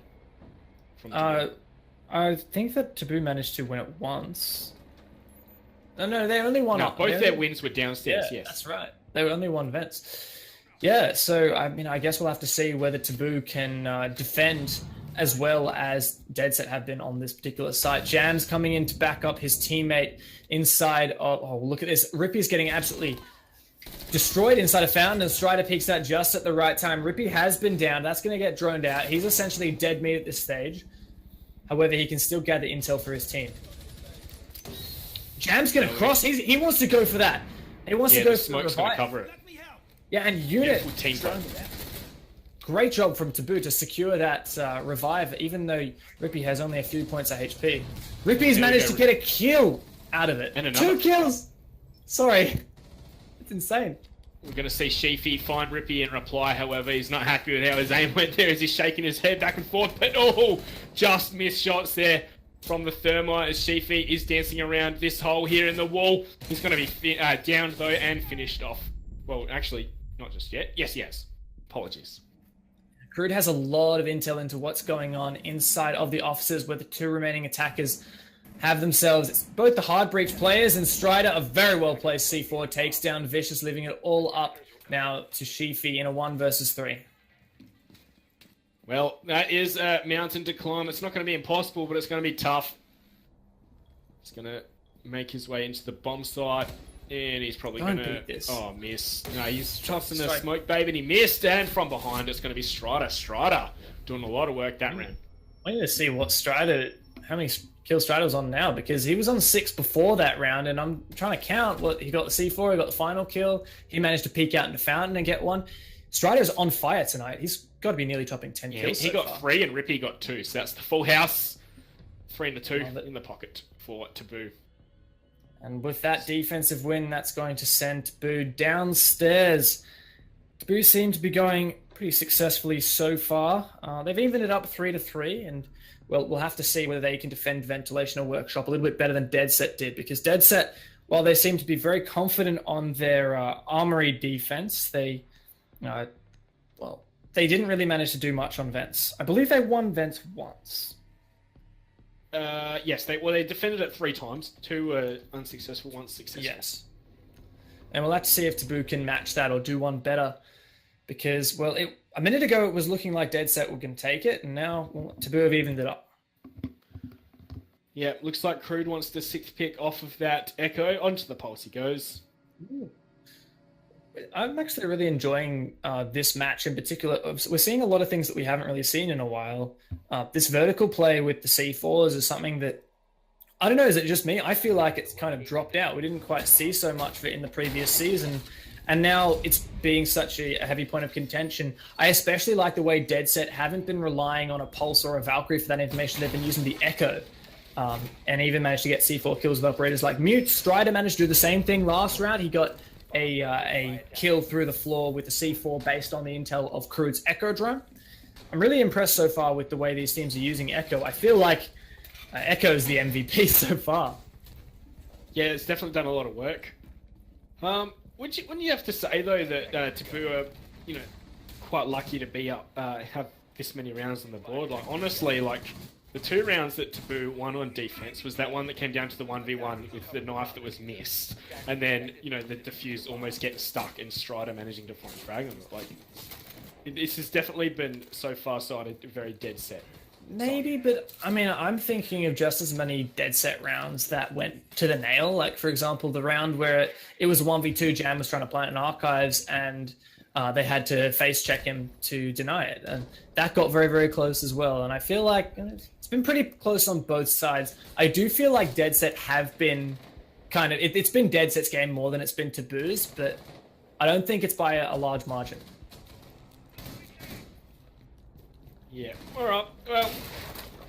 I think that Taboo managed to win it once. No, they only won. No, both their wins were downstairs. Yeah, yes, that's right. They were only won vents. Yeah, so I mean, I guess we'll have to see whether Taboo can defend as well as Dedset have been on this particular site. Jam's coming in to back up his teammate inside of... Oh, look at this. Rippy's getting absolutely destroyed inside of Fountain, and Strider peeks out just at the right time. Rippy has been down. That's going to get droned out. He's essentially dead meat at this stage. However, he can still gather intel for his team. Jam's going to cross. He wants to go for that. He wants to go for the revive. Smoke's going to cover it. Yeah, and Unit, yeah, great job from Taboo to secure that revive, even though Rippy has only a few points of HP. Rippy's managed to get a kill out of it. And 2 kills! Sorry. It's insane. We're going to see Shifi find Rippy and reply, however. He's not happy with how his aim went there as he's shaking his head back and forth. But, just missed shots there from the thermite as Shifi is dancing around this hole here in the wall. He's going to be downed, though, and finished off. Well, actually... Not just yet. Yes. Apologies. Crude has a lot of intel into what's going on inside of the Officers, where the 2 remaining attackers have themselves. It's both the hard breach players and Strider, a very well placed C4, takes down Vicious, leaving it all up now to Shifi in a 1 versus 3. Well, that is a mountain to climb. It's not going to be impossible, but it's going to be tough. He's going to make his way into the bomb site. And he's probably going to... Oh, miss. No, he's trusting the smoke, babe, and he missed. And from behind, it's going to be Strider. Strider doing a lot of work that round. I need to see what Strider... How many kills Strider was on now, because he was on 6 before that round, and I'm trying to count what he got the C4, he got the final kill. He managed to peek out into Fountain and get one. Strider's on fire tonight. He's got to be nearly topping 10 kills. He got 3 and Rippy got 2, so that's the full house. 3 and the 2 in the pocket for Taboo. And with that defensive win, that's going to send Taboo downstairs. Taboo seem to be going pretty successfully so far. They've evened it up 3-3, and well, we'll have to see whether they can defend Ventilation or Workshop a little bit better than Dedset did, because Dedset, while they seem to be very confident on their armory defense, they didn't really manage to do much on Vents. I believe they won Vents once. Yes, they defended it 3 times. 2 were unsuccessful, 1 successful. Yes. And we'll have to see if Taboo can match that or do one better. Because, well, a minute ago it was looking like Dedset were going to take it, and now Taboo have evened it up. Yeah, looks like Crude wants the 6th pick off of that Echo. Onto the Pulse he goes. Ooh. I'm actually really enjoying this match in particular. We're seeing a lot of things that we haven't really seen in a while. This vertical play with the C4s is something that, I don't know, is it just me? I feel like it's kind of dropped out. We didn't quite see so much of it in the previous season. And now it's being such a heavy point of contention. I especially like the way Dedset haven't been relying on a Pulse or a Valkyrie for that information. They've been using the Echo. And even managed to get C4 kills with operators like Mute. Strider managed to do the same thing last round. He got a kill through the floor with the C4 based on the intel of Crude's Echo drone. I'm really impressed so far with the way these teams are using Echo. I feel like Echo is the MVP so far. Yeah, it's definitely done a lot of work. Wouldn't you have to say though that Taboo are, quite lucky to be up, have this many rounds on the board? Like honestly, like the 2 rounds that Taboo won on defense was that one that came down to the 1v1 with the knife that was missed, and then the defuse almost getting stuck and Strider managing to find fragments. Like this has definitely been so far sided very dead set. Maybe, but I mean, I'm thinking of just as many dead set rounds that went to the nail. Like, for example, the round where it was 1v2, Jam was trying to plant an Archives, and they had to face check him to deny it. And that got very, very close as well. And I feel like it's been pretty close on both sides. I do feel like Dead Set have been kind of... It's been Dead Set's game more than it's been Taboo's, but I don't think it's by a large margin. Yeah, all right. Well,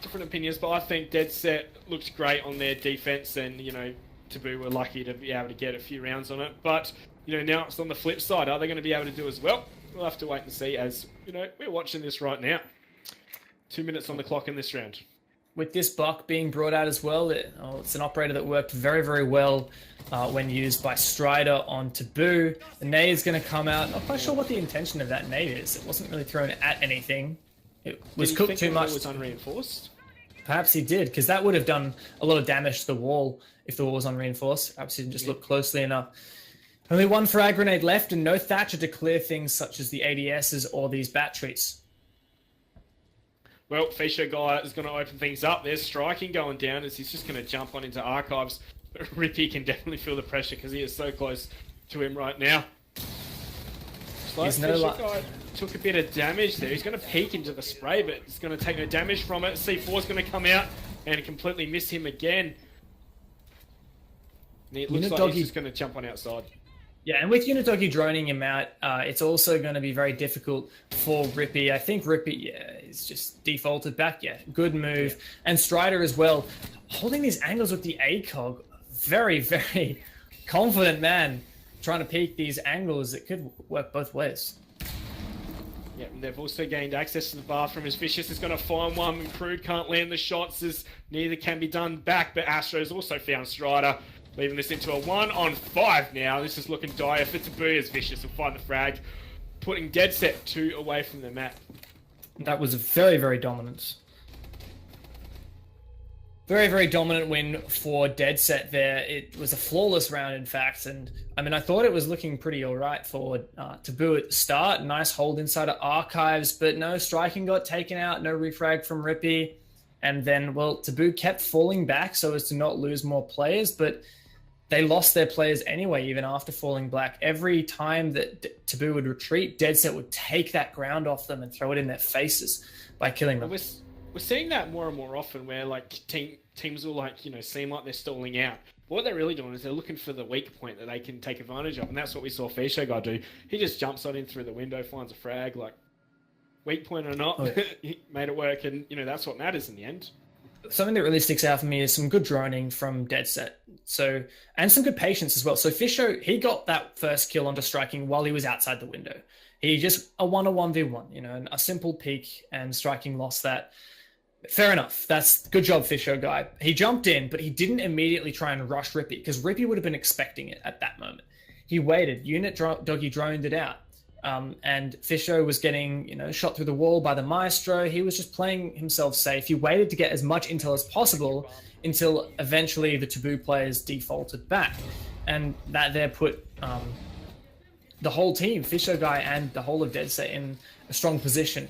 different opinions, but I think Dead Set looked great on their defense, and Taboo were lucky to be able to get a few rounds on it. But now it's on the flip side. Are they going to be able to do as well? We'll have to wait and see. As we're watching this right now. 2 minutes on the clock in this round. With this buck being brought out as well, it's an operator that worked very, very well when used by Strider on Taboo. The nade is going to come out. Not quite sure what the intention of that nade is. It wasn't really thrown at anything. It was cooked too much. Was unreinforced? Perhaps he did, because that would have done a lot of damage to the wall if the wall was unreinforced. Perhaps he didn't just look closely enough. Only 1 frag grenade left and no Thatcher to clear things such as the ADSs or these batteries. Well, Fisher guy is going to open things up. There's striking going down as he's just going to jump on into Archives. But Rippy can definitely feel the pressure because he is so close to him right now. Like Fisher guy took a bit of damage there. He's going to peek into the spray, but he's going to take no damage from it. C4 is going to come out and completely miss him again. And it looks like he's just going to jump on outside. Yeah, and with Unidoggy droning him out, it's also going to be very difficult for Rippy. I think Rippy is just defaulted back. Yeah, good move. Yeah. And Strider as well. Holding these angles with the ACOG. Very, very confident man trying to peek these angles. It could work both ways. Yeah, and they've also gained access to the bathroom as Vicious is going to find one and Crude can't land the shots as neither can be done back, but Astro's also found Strider. Leaving this into a 1-on-5 now. This is looking dire for Taboo as Vicious will find the frag. Putting Dedset 2 away from the map. That was very, very dominant. Very, very dominant win for Dedset there. It was a flawless round, in fact. And, I mean, I thought it was looking pretty all right for Taboo at the start. Nice hold inside of Archives, but no striking got taken out. No refrag from Rippy. And then, well, Taboo kept falling back so as to not lose more players, but they lost their players anyway, even after falling back. Every time that Taboo would retreat, Dedset would take that ground off them and throw it in their faces by killing them. we're seeing that more and more often where like teams will like, seem like they're stalling out. But what they're really doing is they're looking for the weak point that they can take advantage of, and that's what we saw Fisho guy do. He just jumps on in through the window, finds a frag, like weak point or not, he made it work, and that's what matters in the end. Something that really sticks out for me is some good droning from Dedset. So, and some good patience as well. So Fisho, he got that first kill onto Striking while he was outside the window. He just a 1v1, a simple peek, and Striking lost that. Fair enough. That's good job, Fisho guy. He jumped in, but he didn't immediately try and rush Rippy, because Rippy would have been expecting it at that moment. He waited. Unit Doggy droned it out. And Fisho was getting, shot through the wall by the Maestro. He was just playing himself safe. He waited to get as much intel as possible until eventually the Taboo players defaulted back. And that there put the whole team, Fisho guy and the whole of Dedset, in a strong position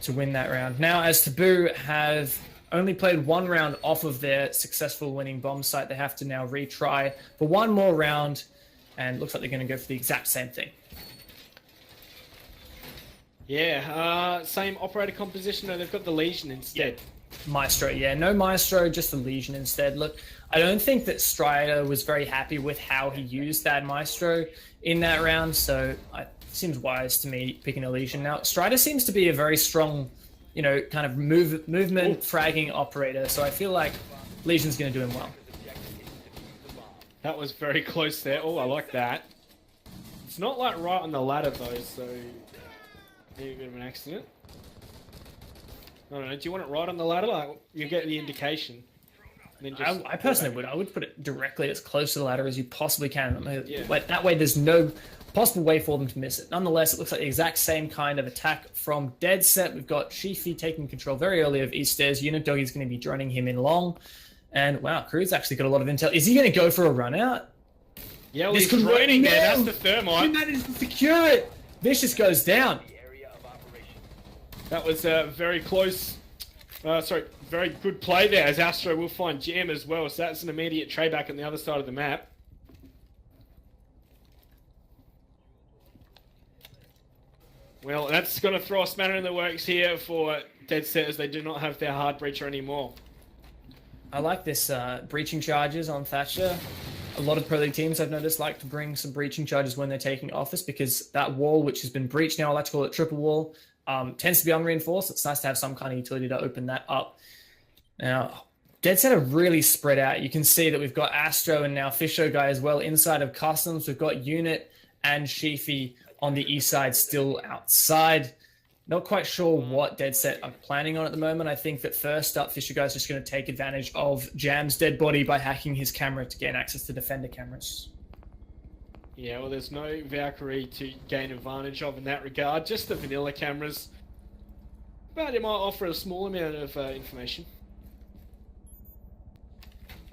to win that round. Now, as Taboo have only played one round off of their successful winning bomb site, they have to now retry for one more round, and looks like they're going to go for the exact same thing. Yeah, same operator composition, though they've got the Legion instead. Maestro, no Maestro, just the Legion instead. Look, I don't think that Strider was very happy with how he used that Maestro in that round, so it seems wise to me picking a Legion. Now, Strider seems to be a very strong, kind of movement fragging operator, so I feel like Legion's going to do him well. That was very close there. Oh, I like that. It's not like right on the ladder, though, so maybe a bit of an accident. I don't know, do you want it right on the ladder? Like, you get the indication. Then just I personally would. I would put it directly as close to the ladder as you possibly can. Yeah. That way there's no possible way for them to miss it. Nonetheless, it looks like the exact same kind of attack from Dedset. We've got Shifi taking control very early of East Stairs. Unit Doggy's going to be droning him in long. And wow, Crew's actually got a lot of intel. Is he going to go for a run out? Yeah, well, he's droning there. That's the thermite. He managed to secure it. Vicious goes down. That was very close. Very good play there, as Astro will find Jam as well. So that's an immediate trade back on the other side of the map. Well, that's going to throw a spanner in the works here for Dedset, as they do not have their hard breacher anymore. I like this breaching charges on Thatcher. A lot of Pro League teams, I've noticed, like to bring some breaching charges when they're taking office, because that wall, which has been breached now, I like to call it triple wall, tends to be unreinforced. It's nice to have some kind of utility to open that up. Now, Dedset are really spread out. You can see that we've got Astro and now Fisho guy as well inside of Customs. We've got Unit and Shifi on the east side still outside. Not quite sure what Dedset are planning on at the moment. I think that first up, Fisher guy's just going to take advantage of Jam's dead body by hacking his camera to gain access to defender cameras. Yeah, well, there's no Valkyrie to gain advantage of in that regard. Just the vanilla cameras. But it might offer a small amount of information.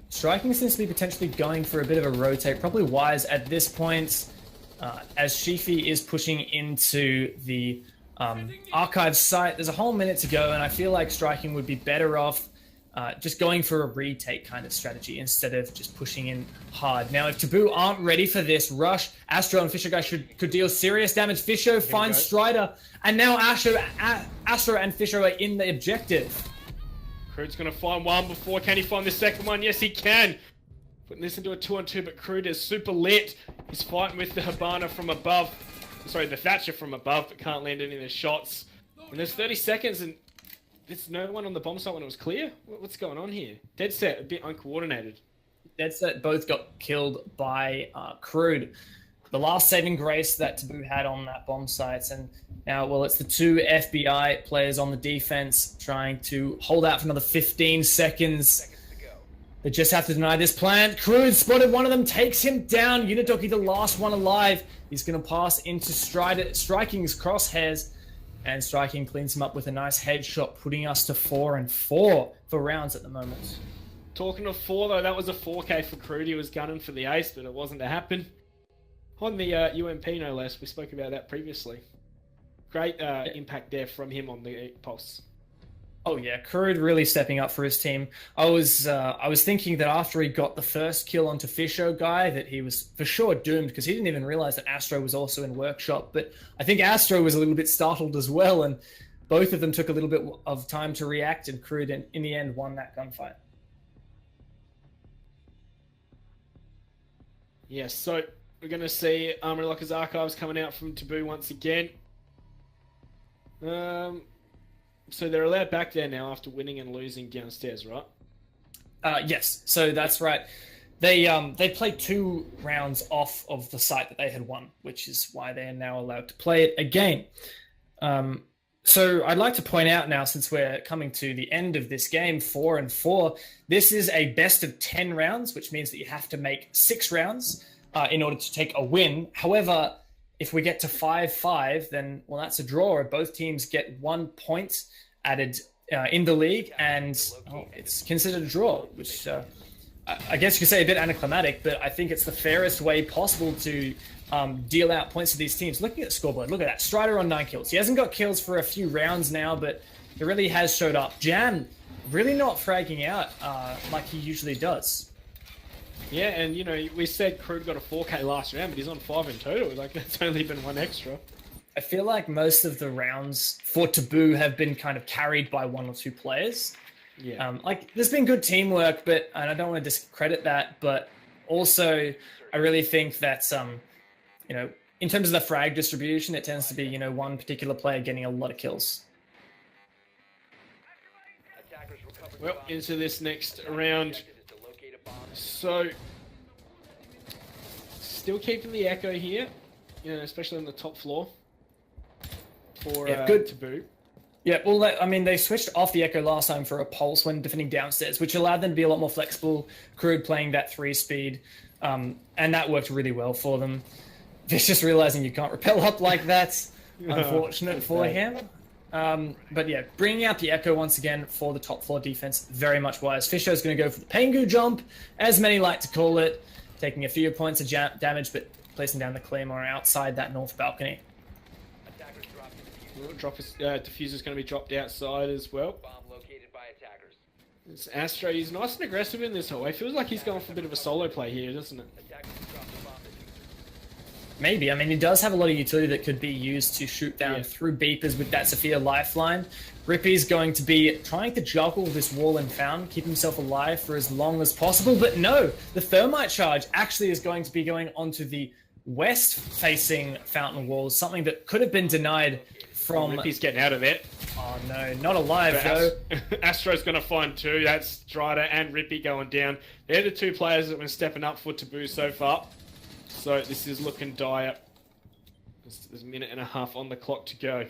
Striking seems to be potentially going for a bit of a rotate. Probably wise at this point, as Shifi is pushing into the archive site. There's a whole minute to go, and I feel like Striking would be better off just going for a retake kind of strategy instead of just pushing in hard. Now, if Taboo aren't ready for this rush, Astro and Fisher guys could deal serious damage. Fisher finds Strider, and now Astro and Fisher are in the objective. Crude's going to find one before. Can he find the second one? Yes, he can. Putting this into a 2-on-2, but Crude is super lit. He's fighting with the Hibana from above. Sorry, the Thatcher from above, but can't land any of the shots. And there's 30 seconds, and there's no one on the bomb site when it was clear? What's going on here? Dedset, a bit uncoordinated. Dedset both got killed by Crude. The last saving grace that Taboo had on that bomb site. And now, well, it's the two FBI players on the defense trying to hold out for another 15 seconds. They just have to deny this plant. Crude spotted one of them, takes him down. Unidoki, the last one alive. He's going to pass into Striking's crosshairs. And Striking cleans him up with a nice headshot, putting us to 4-4 for rounds at the moment. Talking of 4, though, that was a 4K for Crude. He was gunning for the ace, but it wasn't to happen. On the UMP, no less. We spoke about that previously. Great impact there from him on the pulse. Oh yeah, Crude really stepping up for his team. I was thinking that after he got the first kill onto Fisho guy, that he was for sure doomed, because he didn't even realize that Astro was also in workshop. But I think Astro was a little bit startled as well, and both of them took a little bit of time to react, and Crude in the end won that gunfight. Yes, so we're going to see Armory Locker's Archives coming out from Taboo once again. So they're allowed back there now after winning and losing downstairs, right? Yes, so that's right. They played 2 rounds off of the site that they had won, which is why they are now allowed to play it again. So I'd like to point out now, since we're coming to the end of this game, 4-4, this is a best of 10 rounds, which means that you have to make 6 rounds in order to take a win. However, if we get to 5-5, then, well, that's a draw. Both teams get 1 point added in the league, and it's considered a draw, which I guess you could say a bit anticlimactic, but I think it's the fairest way possible to deal out points to these teams. Looking at the scoreboard, look at that. Strider on 9 kills. He hasn't got kills for a few rounds now, but he really has showed up. Jam really not fragging out like he usually does. Yeah, and you know, we said Crude got a 4K last round, but he's on 5 in total. Like, that's only been 1 extra. I feel like most of the rounds for Taboo have been kind of carried by 1 or 2 players. Yeah. Like, there's been good teamwork, but and I don't want to discredit that, but also I really think that you know, in terms of the frag distribution, it tends to be, you know, one particular player getting a lot of kills. Well, into this next round. So, still keeping the echo here, you know, especially on the top floor for good. Taboo. Yeah, well, I mean, they switched off the echo last time for a pulse when defending downstairs, which allowed them to be a lot more flexible. Crude playing that 3-speed, and that worked really well for them. Just realizing you can't rappel up like that. Unfortunate for him. But yeah, bringing out the echo once again for the top floor defense, very much wise. Fisho's going to go for the Pengu jump, as many like to call it, taking a few points of damage, but placing down the Claymore outside that north balcony. Diffuser's going to be dropped outside as well. It's Astro. He's nice and aggressive in this hallway. Feels like he's going for a bit of a solo play here, doesn't it? Maybe. I mean, he does have a lot of utility that could be used to shoot down through beepers with that Sophia lifeline. Rippy's going to be trying to juggle this wall and fountain, keep himself alive for as long as possible. But no, the thermite charge actually is going to be going onto the west-facing fountain walls, something that could have been denied from... Rippy's getting out of there. Oh no, not alive though. Astro's going to find 2. That's Strider and Rippy going down. They're the 2 players that have been stepping up for Taboo so far. So this is looking dire. There's a minute and a half on the clock to go.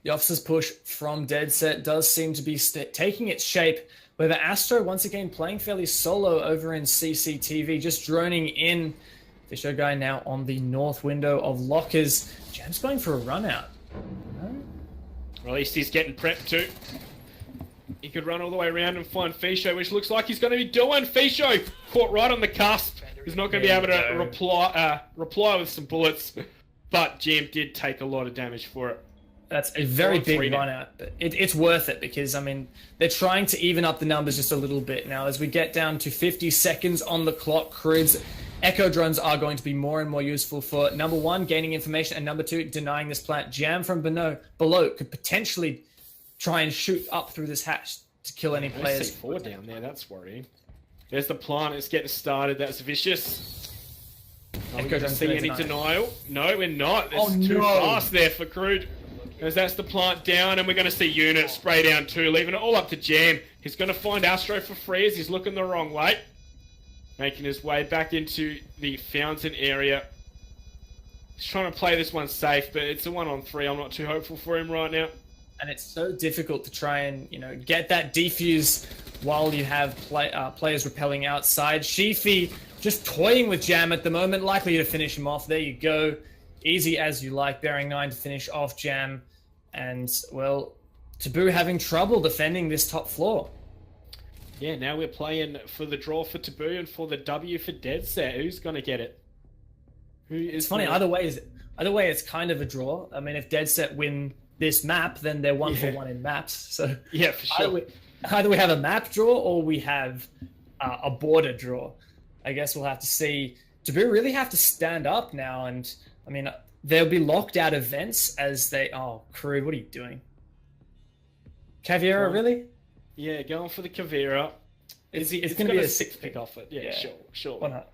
The officer's push from Dedset does seem to be taking its shape, where the Astro once again playing fairly solo over in CCTV, just droning in. Fisher guy now on the north window of lockers. Jam's going for a run out. No? Or at least he's getting prepped too. He could run all the way around and find Fisho, which looks like he's going to be doing. Fisho caught right on the cusp. He's not going to be able to reply with some bullets, but Jam did take a lot of damage for it. That's a very big run out, but it's worth it because, I mean, they're trying to even up the numbers just a little bit now. As we get down to 50 seconds on the clock, Crude's Echo drones are going to be more and more useful for, number 1, gaining information, and number 2, denying this plant. Jam from below could potentially try and shoot up through this hatch to kill any players. C4 down there, that's worrying. There's the plant, it's getting started, that's vicious. Are we going to see any denial? No, we're not. It's too fast there for Crude. As that's the plant down, and we're going to see Unit spray down too, leaving it all up to Jam. He's going to find Astro for free as he's looking the wrong way. Making his way back into the fountain area. He's trying to play this one safe, but it's a 1-on-3. I'm not too hopeful for him right now. And it's so difficult to try and, get that defuse while you have players rappelling outside. Sheafy just toying with Jam at the moment, likely to finish him off. There you go. Easy as you like, bearing 9 to finish off Jam. And, well, Taboo having trouble defending this top floor. Yeah, now we're playing for the draw for Taboo and for the W for Dedset. Who's going to get it? It's funny, either way, it's kind of a draw. I mean, if Dedset win this map, then they're 1-for-1 in maps. So yeah, for sure. Either we have a map draw or we have a border draw. I guess we'll have to see. Taboo really have to stand up now, and I mean, there'll be locked out events as they... Oh, Crude, what are you doing? Caveira, really? Yeah, going for the Caveira. It's It's going got to be a a 6 pick off it. Yeah, sure. Why not?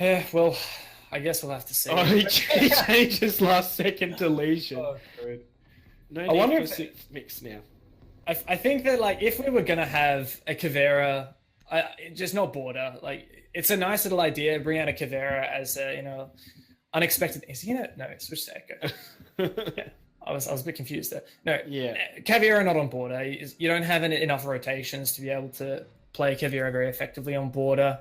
Yeah, well, I guess we'll have to see. Oh, he changes last second to Legion. Oh, Crude. No I wonder need if for 6 mix now. I think that, like, if we were going to have a Caveira, just not border, like, it's a nice little idea, bring out a Caveira as a, you know, unexpected... Is he going to... No, switch to Echo. Yeah. I was a bit confused there. No, Yeah. Caveira not on border. You don't have enough rotations to be able to play Caveira very effectively on border.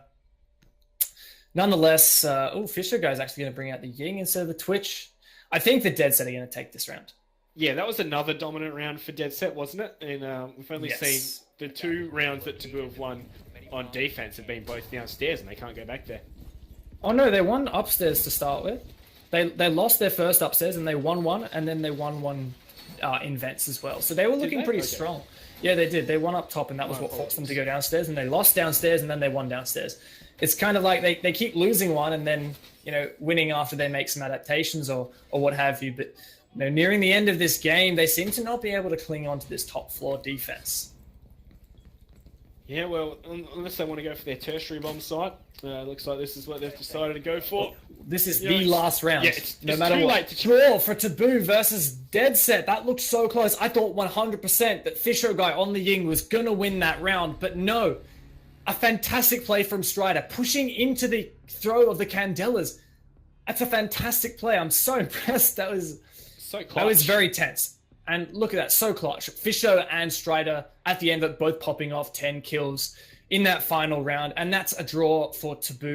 Nonetheless, Fisher guy's actually going to bring out the Ying instead of the Twitch. I think the Dedset are going to take this round. Yeah, that was another dominant round for Dedset, wasn't it? And we've only seen the 2 rounds that Taboo have won on defense have been both downstairs, and they can't go back there. Oh no, they won upstairs to start with. They lost their first upstairs, and they won one, and then they won one in vents as well. So they were looking pretty strong. Yeah, they did. They won up top, and that was what forced them to go downstairs, and they lost downstairs, and then they won downstairs. It's kind of like they keep losing one and then, you know, winning after they make some adaptations or what have you. But, you know, nearing the end of this game, they seem to not be able to cling on to this top floor defense. Yeah, well, unless they want to go for their tertiary bomb site, looks like this is what they've decided to go for. This is the last round. Yeah, no matter what. Draw for Taboo versus Dedset. That looked so close. I thought 100% that Fisher guy on the Ying was going to win that round, but no. A fantastic play from Strider, pushing into the throw of the Candelas. That's a fantastic play. I'm so impressed. That was so clutch. That was very tense. And look at that, so clutch. Fisher and Strider at the end, but both popping off 10 kills in that final round. And that's a draw for Taboo.